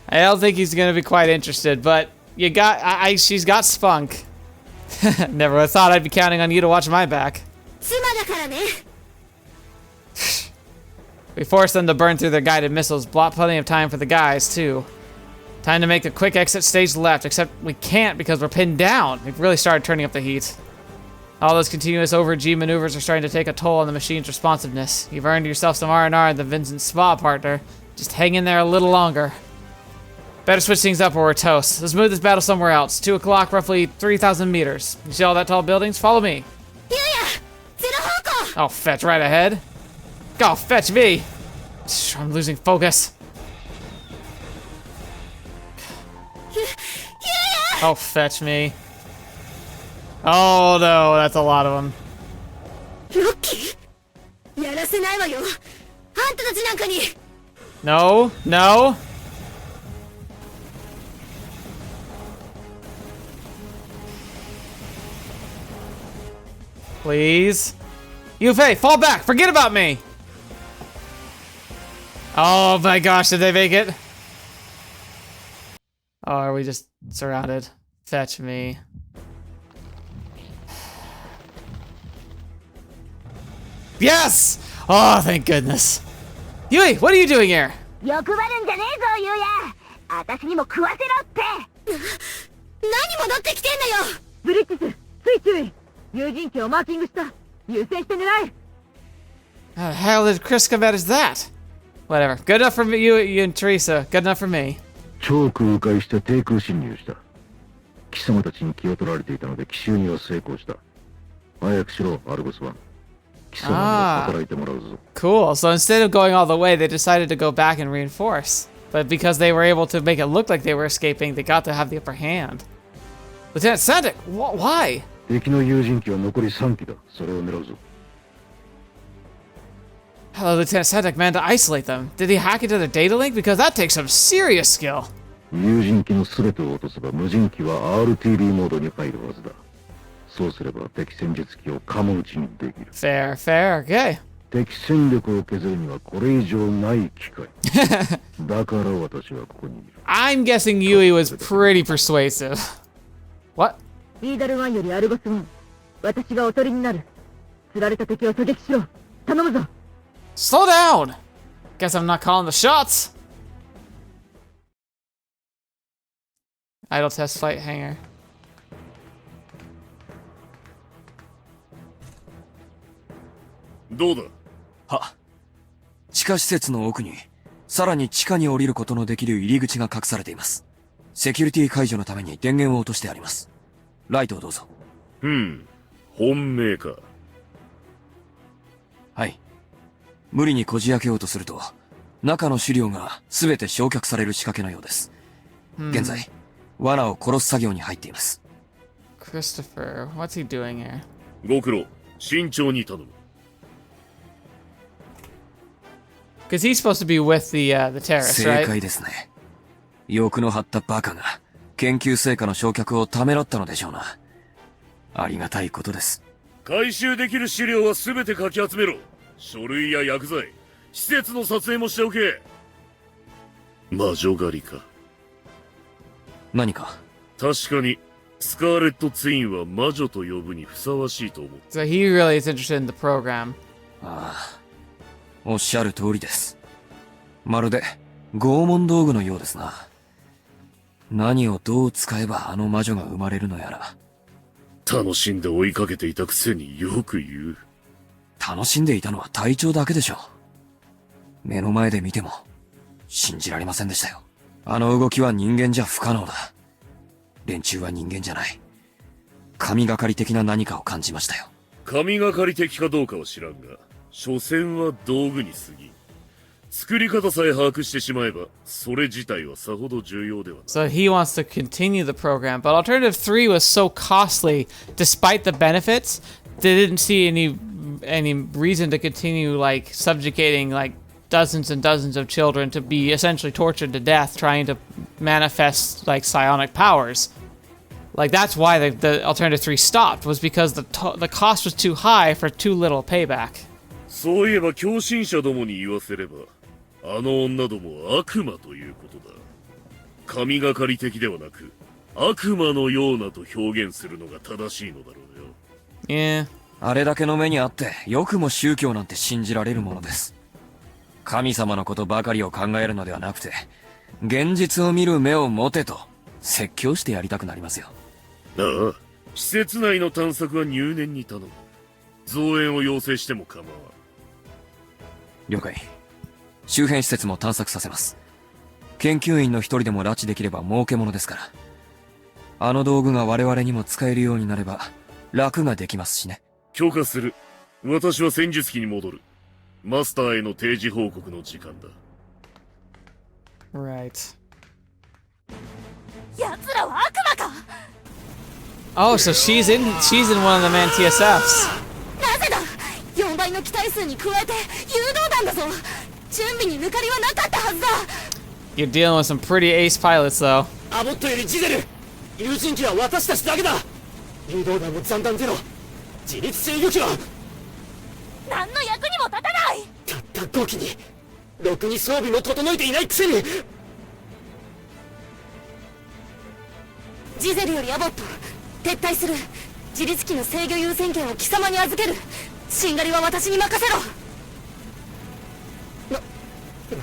I don't think he's gonna be quite interested, but you got... she's got spunk. Never would have thought I'd be counting on you to watch my back. 妻だからね。We forced them to burn through their guided missiles, block plenty of time for the guys, too. Time to make a quick exit stage left, except we can't because we're pinned down. We've really started turning up the heat. All those continuous over-G maneuvers are starting to take a toll on the machine's responsiveness. You've earned yourself some R&R in the Vincent Spa, partner. Just hang in there a little longer. Better switch things up or we're toast. Let's move this battle somewhere else. 2 o'clock, roughly 3,000 meters. You see all that tall buildings? Follow me. Oh, fetch right ahead. Go, fetch me. I'm losing focus. Oh, fetch me. Oh no, that's a lot of them. ロッキー、やらせないわよ。あんたたちなんかに。No, no. Please. Yufei, fall back! Forget about me! Oh my gosh, did they make it? Oh, are we just surrounded? Fetch me. Yes! Oh, thank goodness. Yui, what are you doing here? 欲張るんじゃねえぞ、ユウヤ。私にも食わせろって。何戻ってきてんのよ。ブリッジス、つい注意。有人機をマーキングした。優先して狙え。How the hell did Kriska manage that? Whatever. Good enough for me, you and Teresa. Good enough for me. 超空海して低空侵入した。貴様たちに気を取られていたので奇襲には成功した。早くしろ、アルゴスワン。貴様には働いてもらうぞ。Cool. So instead of going all the way, they decided to go back and reinforce. But because they were able to make it look like they were escaping, they got to have the upper hand. Lieutenant Sandic, why? 敵の有人機は残り3機だ。それを狙うぞ。Hello, Lieutenant Sandic, man, to isolate them. Did he hack into the data link? Because that takes some serious skill. 有人機の全てを落とせば無人機は RTB モードに入るはずだ。そうすれば敵戦術機を鎌打ちにできる。Fair, fair, okay. 敵戦力を削るにはこれ以上ない機会。だから私はここにいる。I'm guessing Yui was pretty persuasive. What? リーダル1よりアルゴス1。私がおとりになる。釣られた敵を狙撃しろ。頼むぞ。Slow down! Guess I'm not calling the shots. Idle test flight hangar. どうだ。は。地下施設の奥に、さらに地下に降りることのできる入り口が隠されています。セキュリティ解除のために電源を落としてあります。ライトをどうぞ。本命か。はい。無理にこじ開けようとすると、中の資料が全て焼却される仕掛けのようです。現在、罠を殺す作業に入っています。Christopher, what's he doing here? ご苦労、慎重に頼む。Because he's supposed to be with the terrorists, right? 正解ですね。欲の張ったバカが、研究成果の焼却をためらったのでしょうな。ありがたいことです。回収できる資料は全てかき集めろ。書類や薬剤、施設の撮影もしておけ。魔女狩りか。何か。確かに、スカーレットツインは魔女と呼ぶにふさわしいと思う。So he really is interested in the program. ああ、おっしゃる通りです。まるで拷問道具のようですな。何をどう使えばあの魔女が生まれるのやら。楽しんで追いかけていたくせによく言う。楽しんでいたのは隊長だけでしょう。目の前で見ても信じられませんでしたよ。あの動きは人間じゃ不可能だ。連中は人間じゃない。神がかり的な何かを感じましたよ。神がかり的かどうかは知らんが、所詮は道具に過ぎ。作り方さえ把握してしまえば、それ自体はさほど重要ではない。So he wants to continue the program, but Alternative 3 was so costly, despite the benefits, they didn't see any reason to continue like subjugating like dozens and dozens of children to be essentially tortured to death trying to manifest like psionic powers. Like that's why the Alternative 3 stopped, was because the cost was too high for too little payback. そういえば狂信者どもに言わせれば、あの女どもは悪魔ということだ。神がかり的ではなく、悪魔のようなと表現するのが正しいのだろうよ。Yeah. あれだけの目にあって、よくも宗教なんて信じられるものです。神様のことばかりを考えるのではなくて、現実を見る目を持てと、説教してやりたくなりますよ。ああ、施設内の探索は入念に頼む。増援を要請しても構わん。了解。周辺施設も探索させます。研究員の一人でも拉致できれば儲けものですから。あの道具が我々にも使えるようになれば、楽ができますしね。許可する。私は戦術機に戻る。マスターへの定時報告の時間だ。Right. 奴らは悪魔か。 Oh, so she's in one of the man TSFs. なぜだ。4倍の機体数に加えて誘導弾だぞ。準備に抜かりはなかったはずだ。You're dealing with some pretty ace pilots, though. アボットよりジゼル、有人機は私たちだけだ。誘導弾も残弾ゼロ。自律制御機は何の役にも立たない。たった5機にろくに装備も整えていないくせに。ジゼルよりアボット撤退する。自律機の制御優先権を貴様に預ける。しんがりは私に任せろ。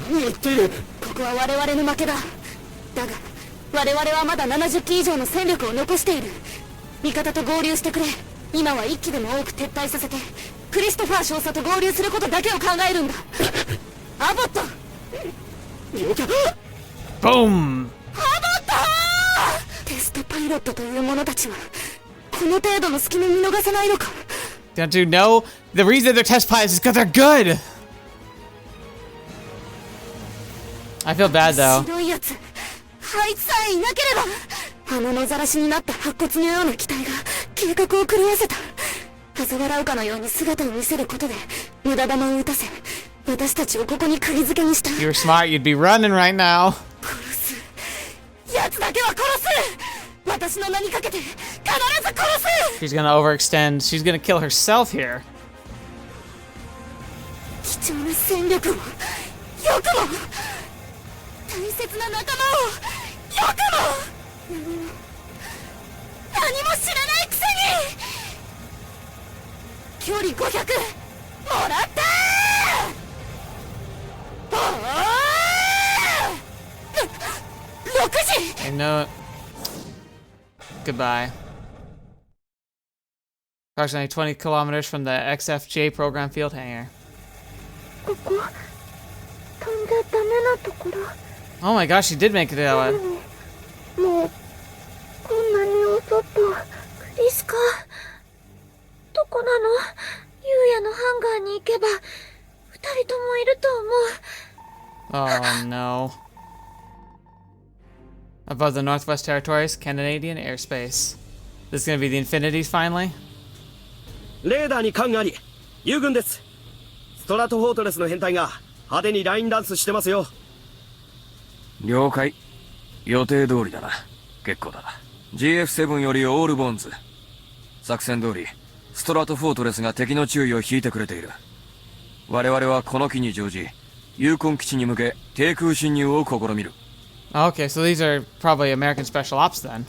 何を言っている。ここは我々の負けだ。だが我々はまだ70機以上の戦力を残している。味方と合流してくれ。今は1機でも多く撤退させてクリストファー少佐と合流することだけを考えるんだ。アボット。了解。ボーン。アボット。テストパイロットという者たちはこの程度の隙も見逃せないのか。 Don't you know? The reason they're test pilots is because they're good! I feel bad though. 白いやつ、あいつさえいなければ。あの野ざらしになった白骨のような機体が計画を狂わせた。嘲笑うかのように姿を見せることで無駄弾を撃たせ、私たちをここに釘付けにした。 If you were smart, you'd be running right now. 殺す。奴だけは殺す。私の名にかけて必ず殺す。 She's gonna overextend. She's gonna kill herself here. 貴重な戦力をよくも、大切な仲間をよくも、何も知らないくせに。距離500もらったー。6時。 I know it. Goodbye. Approximately 20 kilometers from the XFJ program field hangar. ここ飛んじゃダメなところ。 Oh my gosh, she did make it that way. もうこんなに遅っと。クリスか。どこなの。ユウヤのハンガーに行けば二人ともいると思う。 Oh no. Above the Northwest Territories, Canadian airspace. This is gonna be the Infinities finally? レーダーに感あり。友軍です。ストラトフォートレスの編隊が派手にラインダンスしてますよ。了解。予定通りだな。結構だ。GF7 よりオールボーンズ。作戦通り、ストラトフォートレスが敵の注意を引いてくれている。我々はこの機に乗じ、ユーコン基地に向け低空侵入を試みる。Okay, so these are probably American special ops then.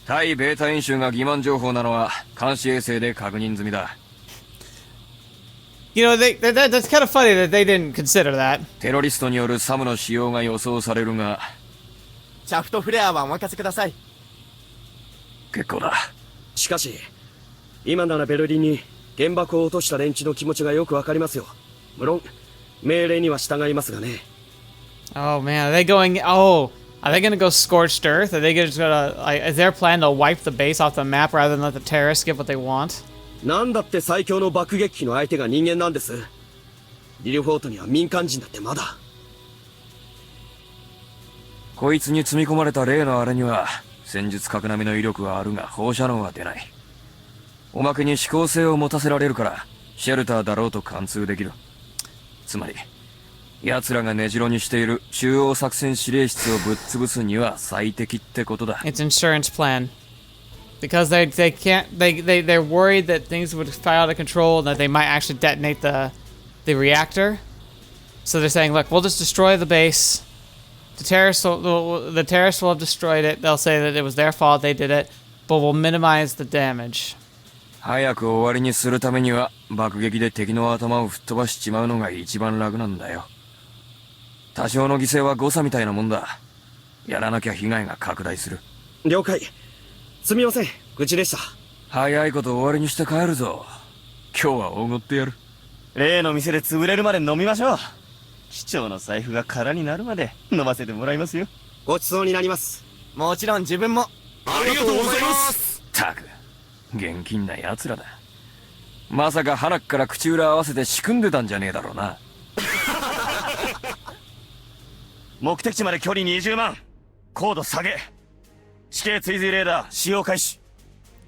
対ベータ演習が欺瞞情報なのは監視衛星で確認済みだ。You know, that's kind of funny that they didn't consider that. テロリストによるサムの使用が予想されるが、シャフトフレアはお任せください。結構だ。しかし、今ならベルリンに原爆を落とした連中の気持ちがよくわかりますよ。無論、命令には従いますがね。Oh man, are they going? Oh, are they gonna go scorched earth? Are they just gonna? Like, is their plan to wipe the base off the map rather than let the terrorists get what they want? なんだって最強の爆撃機の相手が人間なんです。リルフォートには民間人だってまだ。こいつに積み込まれた例のあれには戦術核並みの威力はあるが放射能は出ない。おまけに指向性を持たせられるからシェルターだろうと貫通できる。つまり奴らが根城にしている中央作戦司令室をぶっ潰すには最適ってことだ。It's insurance plan. Because they're worried that things would spiral out of control and that they might actually detonate the reactor. So they're saying, look, we'll just destroy the base. The terrorists will have destroyed it. They'll say that it was their fault, they did it, but we'll minimize the damage. 早く終わりにするためには爆撃で敵の頭を吹っ飛ばしちまうのが一番楽なんだよ。多少の犠牲は誤差みたいなもんだ。やらなきゃ被害が拡大する。了解。すみません、愚痴でした。早いこと終わりにして帰るぞ。今日はおごってやる。例の店で潰れるまで飲みましょう。市長の財布が空になるまで飲ませてもらいますよ。ごちそうになります。もちろん自分も。ありがとうございます。たく、現金な奴らだ。まさか鼻から口裏合わせて仕組んでたんじゃねえだろうな。目的地まで距離20万。高度下げ。地形追随レーダー使用開始。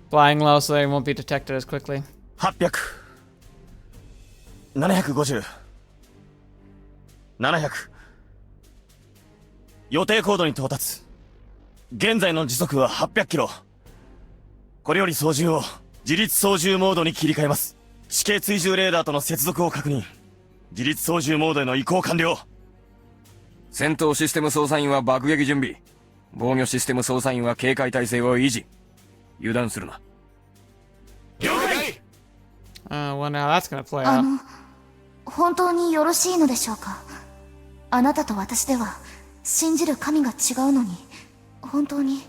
Flying low so they won't be detected as quickly. 800。750。700。予定高度に到達。現在の時速は800キロ。これより操縦を自律操縦モードに切り替えます。地形追従レーダーとの接続を確認。自律操縦モードへの移行完了。戦闘システム操作員は爆撃準備。防御システム操作員は警戒態勢を維持。油断するな。了解。Well, now that's gonna play out. 本当によろしいのでしょうか。あなたと私では信じる神が違うのに、本当に。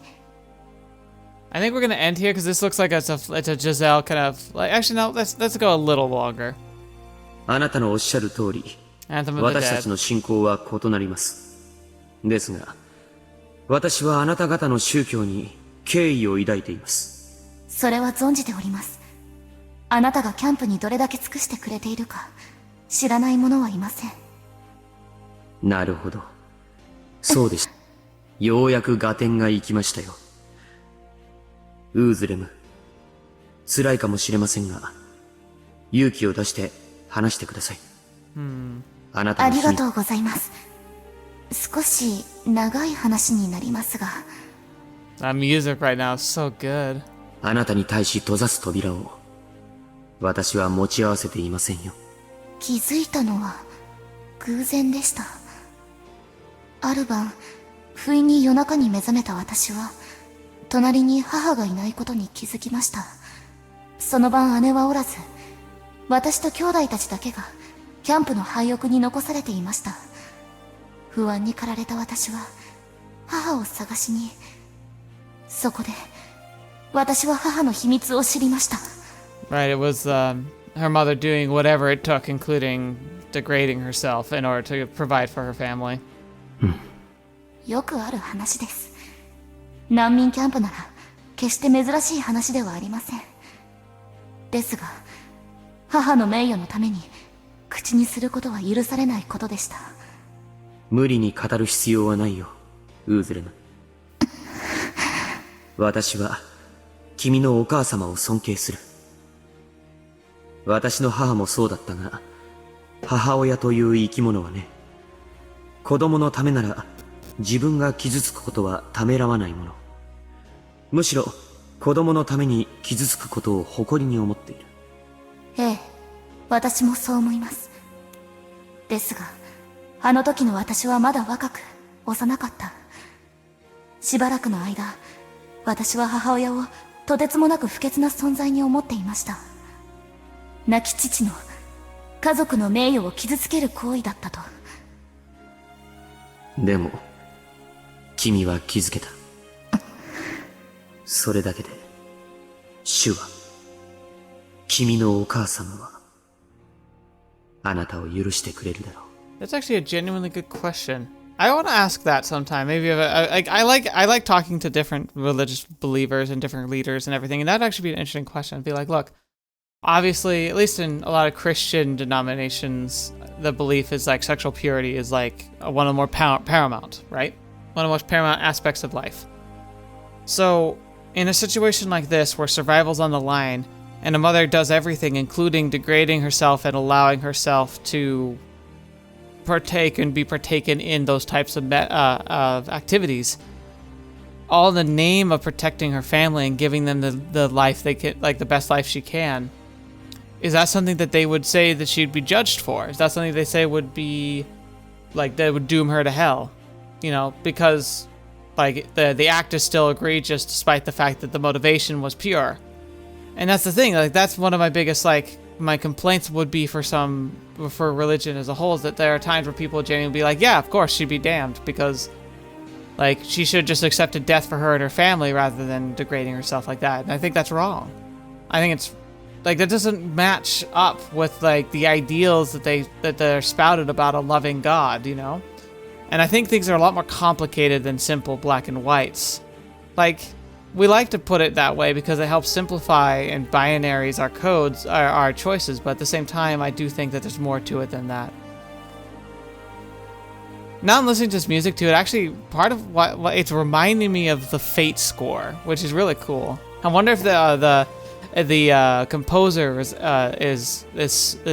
I think we're gonna end here because this looks like it's a Giselle kind of like. Actually, no. Let's go a little longer. あなたのおっしゃる通り、私たちの信仰は異なります。ですが、私はあなた方の宗教に敬意を抱いています。それは存じております。あなたがキャンプにどれだけ尽くしてくれているか知らない者はいません。なるほど。そうでした。ようやく合点がいきましたよ。ウーズレム、辛いかもしれませんが、勇気を出して話してください。あなたのありがとうございます。少し長い話になりますが。That music right now is so good. あなたに対し閉ざす扉を私は持ち合わせていませんよ。気づいたのは偶然でした。ある晩、不意に夜中に目覚めた私は、隣に母がいないことに気づきました。その晩姉はおらず、私と兄弟たちだけがキャンプの廃屋に残されていました。不安に駆られた私は母を探しに、そこで私は母の秘密を知りました。Right, it was her mother doing whatever it took, including degrading herself in order to provide for her family. よくある話です。難民キャンプなら決して珍しい話ではありません。ですが、母の名誉のために口にすることは許されないことでした。無理に語る必要はないよ、ウーズレム。私は君のお母様を尊敬する。私の母もそうだったが、母親という生き物はね、子供のためなら自分が傷つくことはためらわないもの。むしろ子供のために傷つくことを誇りに思っている。ええ、私もそう思います。ですが、あの時の私はまだ若く幼かった。しばらくの間、私は母親をとてつもなく不潔な存在に思っていました。亡き父の家族の名誉を傷つける行為だったと。でも君は気づけた。それだけで主は、君のお母様はあなたを許してくれるだろう。 That's actually a genuinely good question. I want to ask that sometime. Maybe I like talking to different religious believers and different leaders and everything, and that'd actually be an interesting question. Be like, look, obviously, at least in a lot of Christian denominations, the belief is like sexual purity is like one of the more paramount, right? One of the most paramount aspects of life. So, in a situation like this where survival's on the line, and a mother does everything, including degrading herself and allowing herself to partake and be partaken in those types of activities, all in the name of protecting her family and giving them the life they can, like the best life she can. Is that something that they would say that she'd be judged for? Is that something they say would be like that would doom her to hell? You know, because like the act is still egregious despite the fact that the motivation was pure. And that's the thing, like that's one of my biggest my complaints would be for religion as a whole, is that there are times where people genuinely be like, yeah, of course she'd be damned because like she should just accepted death for her and her family rather than degrading herself like that. And I think that's wrong. I think it's like that doesn't match up with like the ideals that they're spouted about a loving God, you know? And I think things are a lot more complicated than simple black and whites. Like, we like to put it that way because it helps simplify and binaries our codes, our choices, but at the same time, I do think that there's more to it than that. Now I'm listening to this music too, it actually, part of what it's reminding me of the Fate score, which is really cool. I wonder if the composer is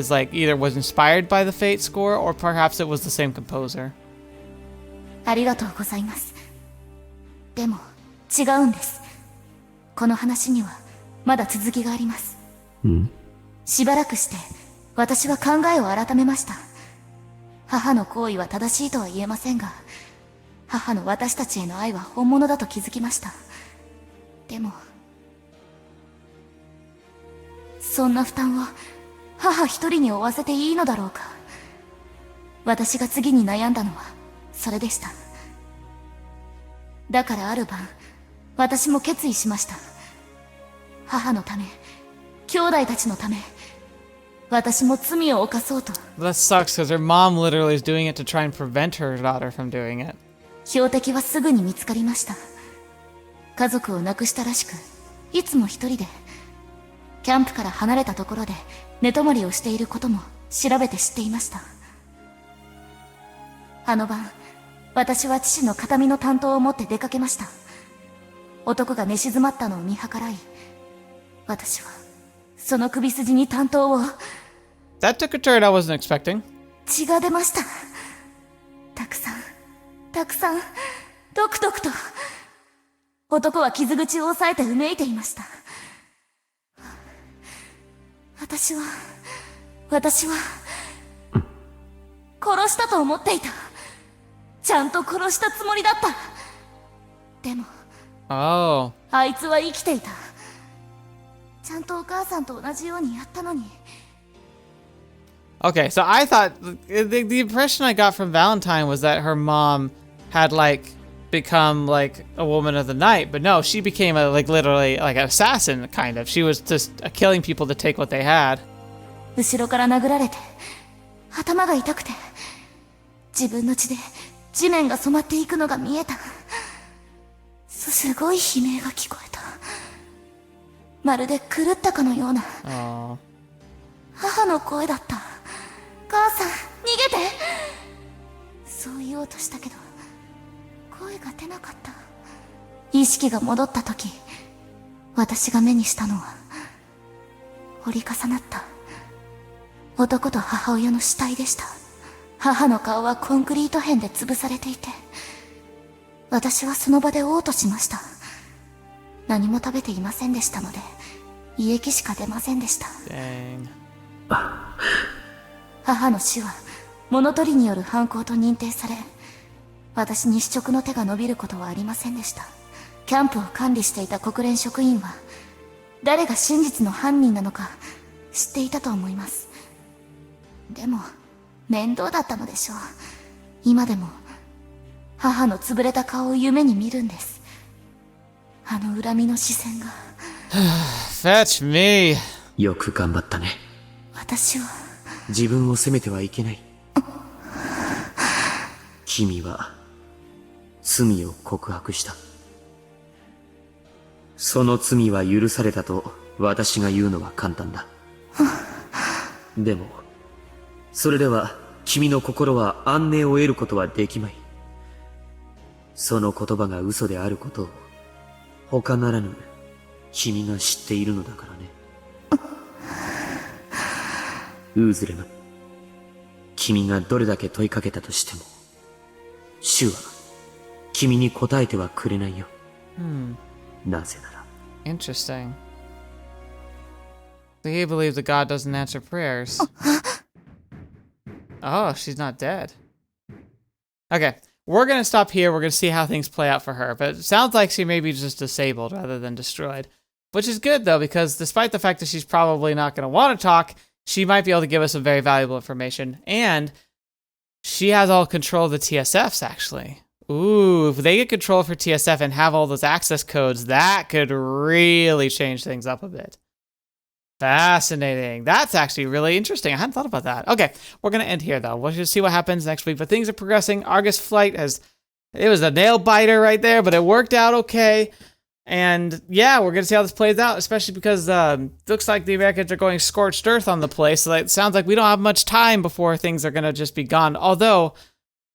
like either was inspired by the Fate score or perhaps it was the same composer. ありがとうございます。でも違うんです。この話にはまだ続きがあります。ん？しばらくして、私は考えを改めました。母の行為は正しいとは言えませんが、母の私たちへの愛は本物だと気づきました。でも、そんな負担を母一人に負わせていいのだろうか。私が次に悩んだのはそれでした。だからある晩、私も決意しました。母のため、兄弟たちのため、私も罪を犯そうと。That sucks because her mom literally is doing it to try and prevent her daughter from doing it. 標的はすぐに見つかりました。家族を亡くしたらしく、いつも一人で、キャンプから離れたところで寝泊まりをしていることも調べて知っていました。あの晩、私は父の形見の担当を持って出かけました。男が寝静まったのを見計らい、私はその首筋に担当を。That took a turn I wasn't expecting. 血が出ました。たくさん、たくさん、ドクドクと。男は傷口を押さえてうめいていました。私は、殺したと思っていた。ちゃんと殺したつもりだった。でも、Oh. あいつは生きていた。ちゃんとお母さんと同じようにやったのに。Okay, so I thought the impression I got from Valentine was that her mom had like become like a woman of the night, but no, she became a like literally like an assassin kind of. She was just killing people to take what they had. 後ろから殴られて、頭が痛くて、自分の血で地面が染まっていくのが見えた。すごい悲鳴が聞こえた。まるで狂ったかのような。母の声だった。母さん、逃げて。そう言おうとしたけど、声が出なかった。意識が戻った時、私が目にしたのは、折り重なった男と母親の死体でした。母の顔はコンクリート片で潰されていて、私はその場で嘔吐しました。何も食べていませんでしたので、胃液しか出ませんでした。母の死は物取りによる犯行と認定され、私に死直の手が伸びることはありませんでした。キャンプを管理していた国連職員は、誰が真実の犯人なのか知っていたと思います。でも、面倒だったのでしょう。今でも、母の潰れた顔を夢に見るんです。あの恨みの視線が。Fetch me. よく頑張ったね。私は自分を責めてはいけない。君は罪を告白した。その罪は許されたと私が言うのは簡単だ。でもそれでは君の心は安寧を得ることはできまい。その言葉が嘘であることを他ならぬ君が知っているのだからね。ウーズレム、君がどれだけ問いかけたとしても、主は君に答えてはくれないよ。なぜなら。Interesting. They believe that God doesn't answer prayers. Oh, she's not dead. Okay, we're gonna stop here. We're gonna see how things play out for her. But it sounds like she may be just disabled rather than destroyed. Which is good, though, because despite the fact that she's probably not gonna want to talk, she might be able to give us some very valuable information. And she has all control of the TSFs, actually. Ooh, if they get control for TSF and have all those access codes, that could really change things up a bit. Fascinating. That's actually really interesting. I hadn't thought about that. Okay, we're going to end here, though. We'll just see what happens next week. But things are progressing. Argus flight has... It was a nail biter right there, but it worked out okay. And yeah, we're going to see how this plays out, especially because looks like the Americans are going scorched earth on the place. So it sounds like we don't have much time before things are going to just be gone. Although,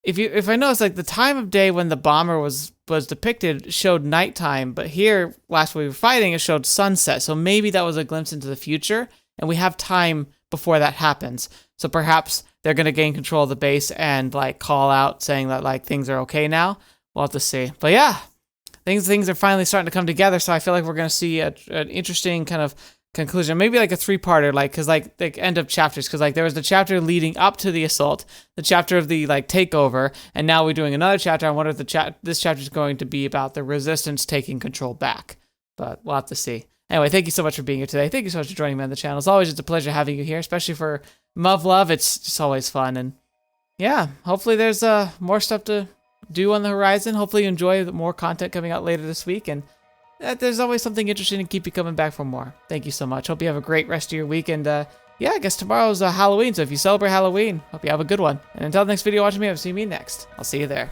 if I notice, like the time of day when the bomber was depicted showed nighttime, but here, last we were fighting, it showed sunset. So maybe that was a glimpse into the future, and we have time before that happens. So perhaps they're going to gain control of the base and like call out saying that like things are okay now. We'll have to see. But yeah. things are finally starting to come together. So I feel like we're gonna see an interesting kind of conclusion, maybe like a 3-parter, like, because like the end of chapters, because like there was the chapter leading up to the assault, the chapter of the like takeover, and now we're doing another chapter. I wonder if this chapter is going to be about the resistance taking control back, but we'll have to see. Anyway, thank you so much for being here today. Thank you so much for joining me on the channel. As always, it's a pleasure having you here, especially for Muv-Luv. It's just always fun, and yeah, hopefully there's more stuff to do on the horizon. Hopefully you enjoy more content coming out later this week, and there's always something interesting to keep you coming back for more. Thank you so much. Hope you have a great rest of your week. And yeah, I guess tomorrow's Halloween. So if you celebrate Halloween, hope you have a good one. And until the next video, watch me. I'll see me next. I'll see you there.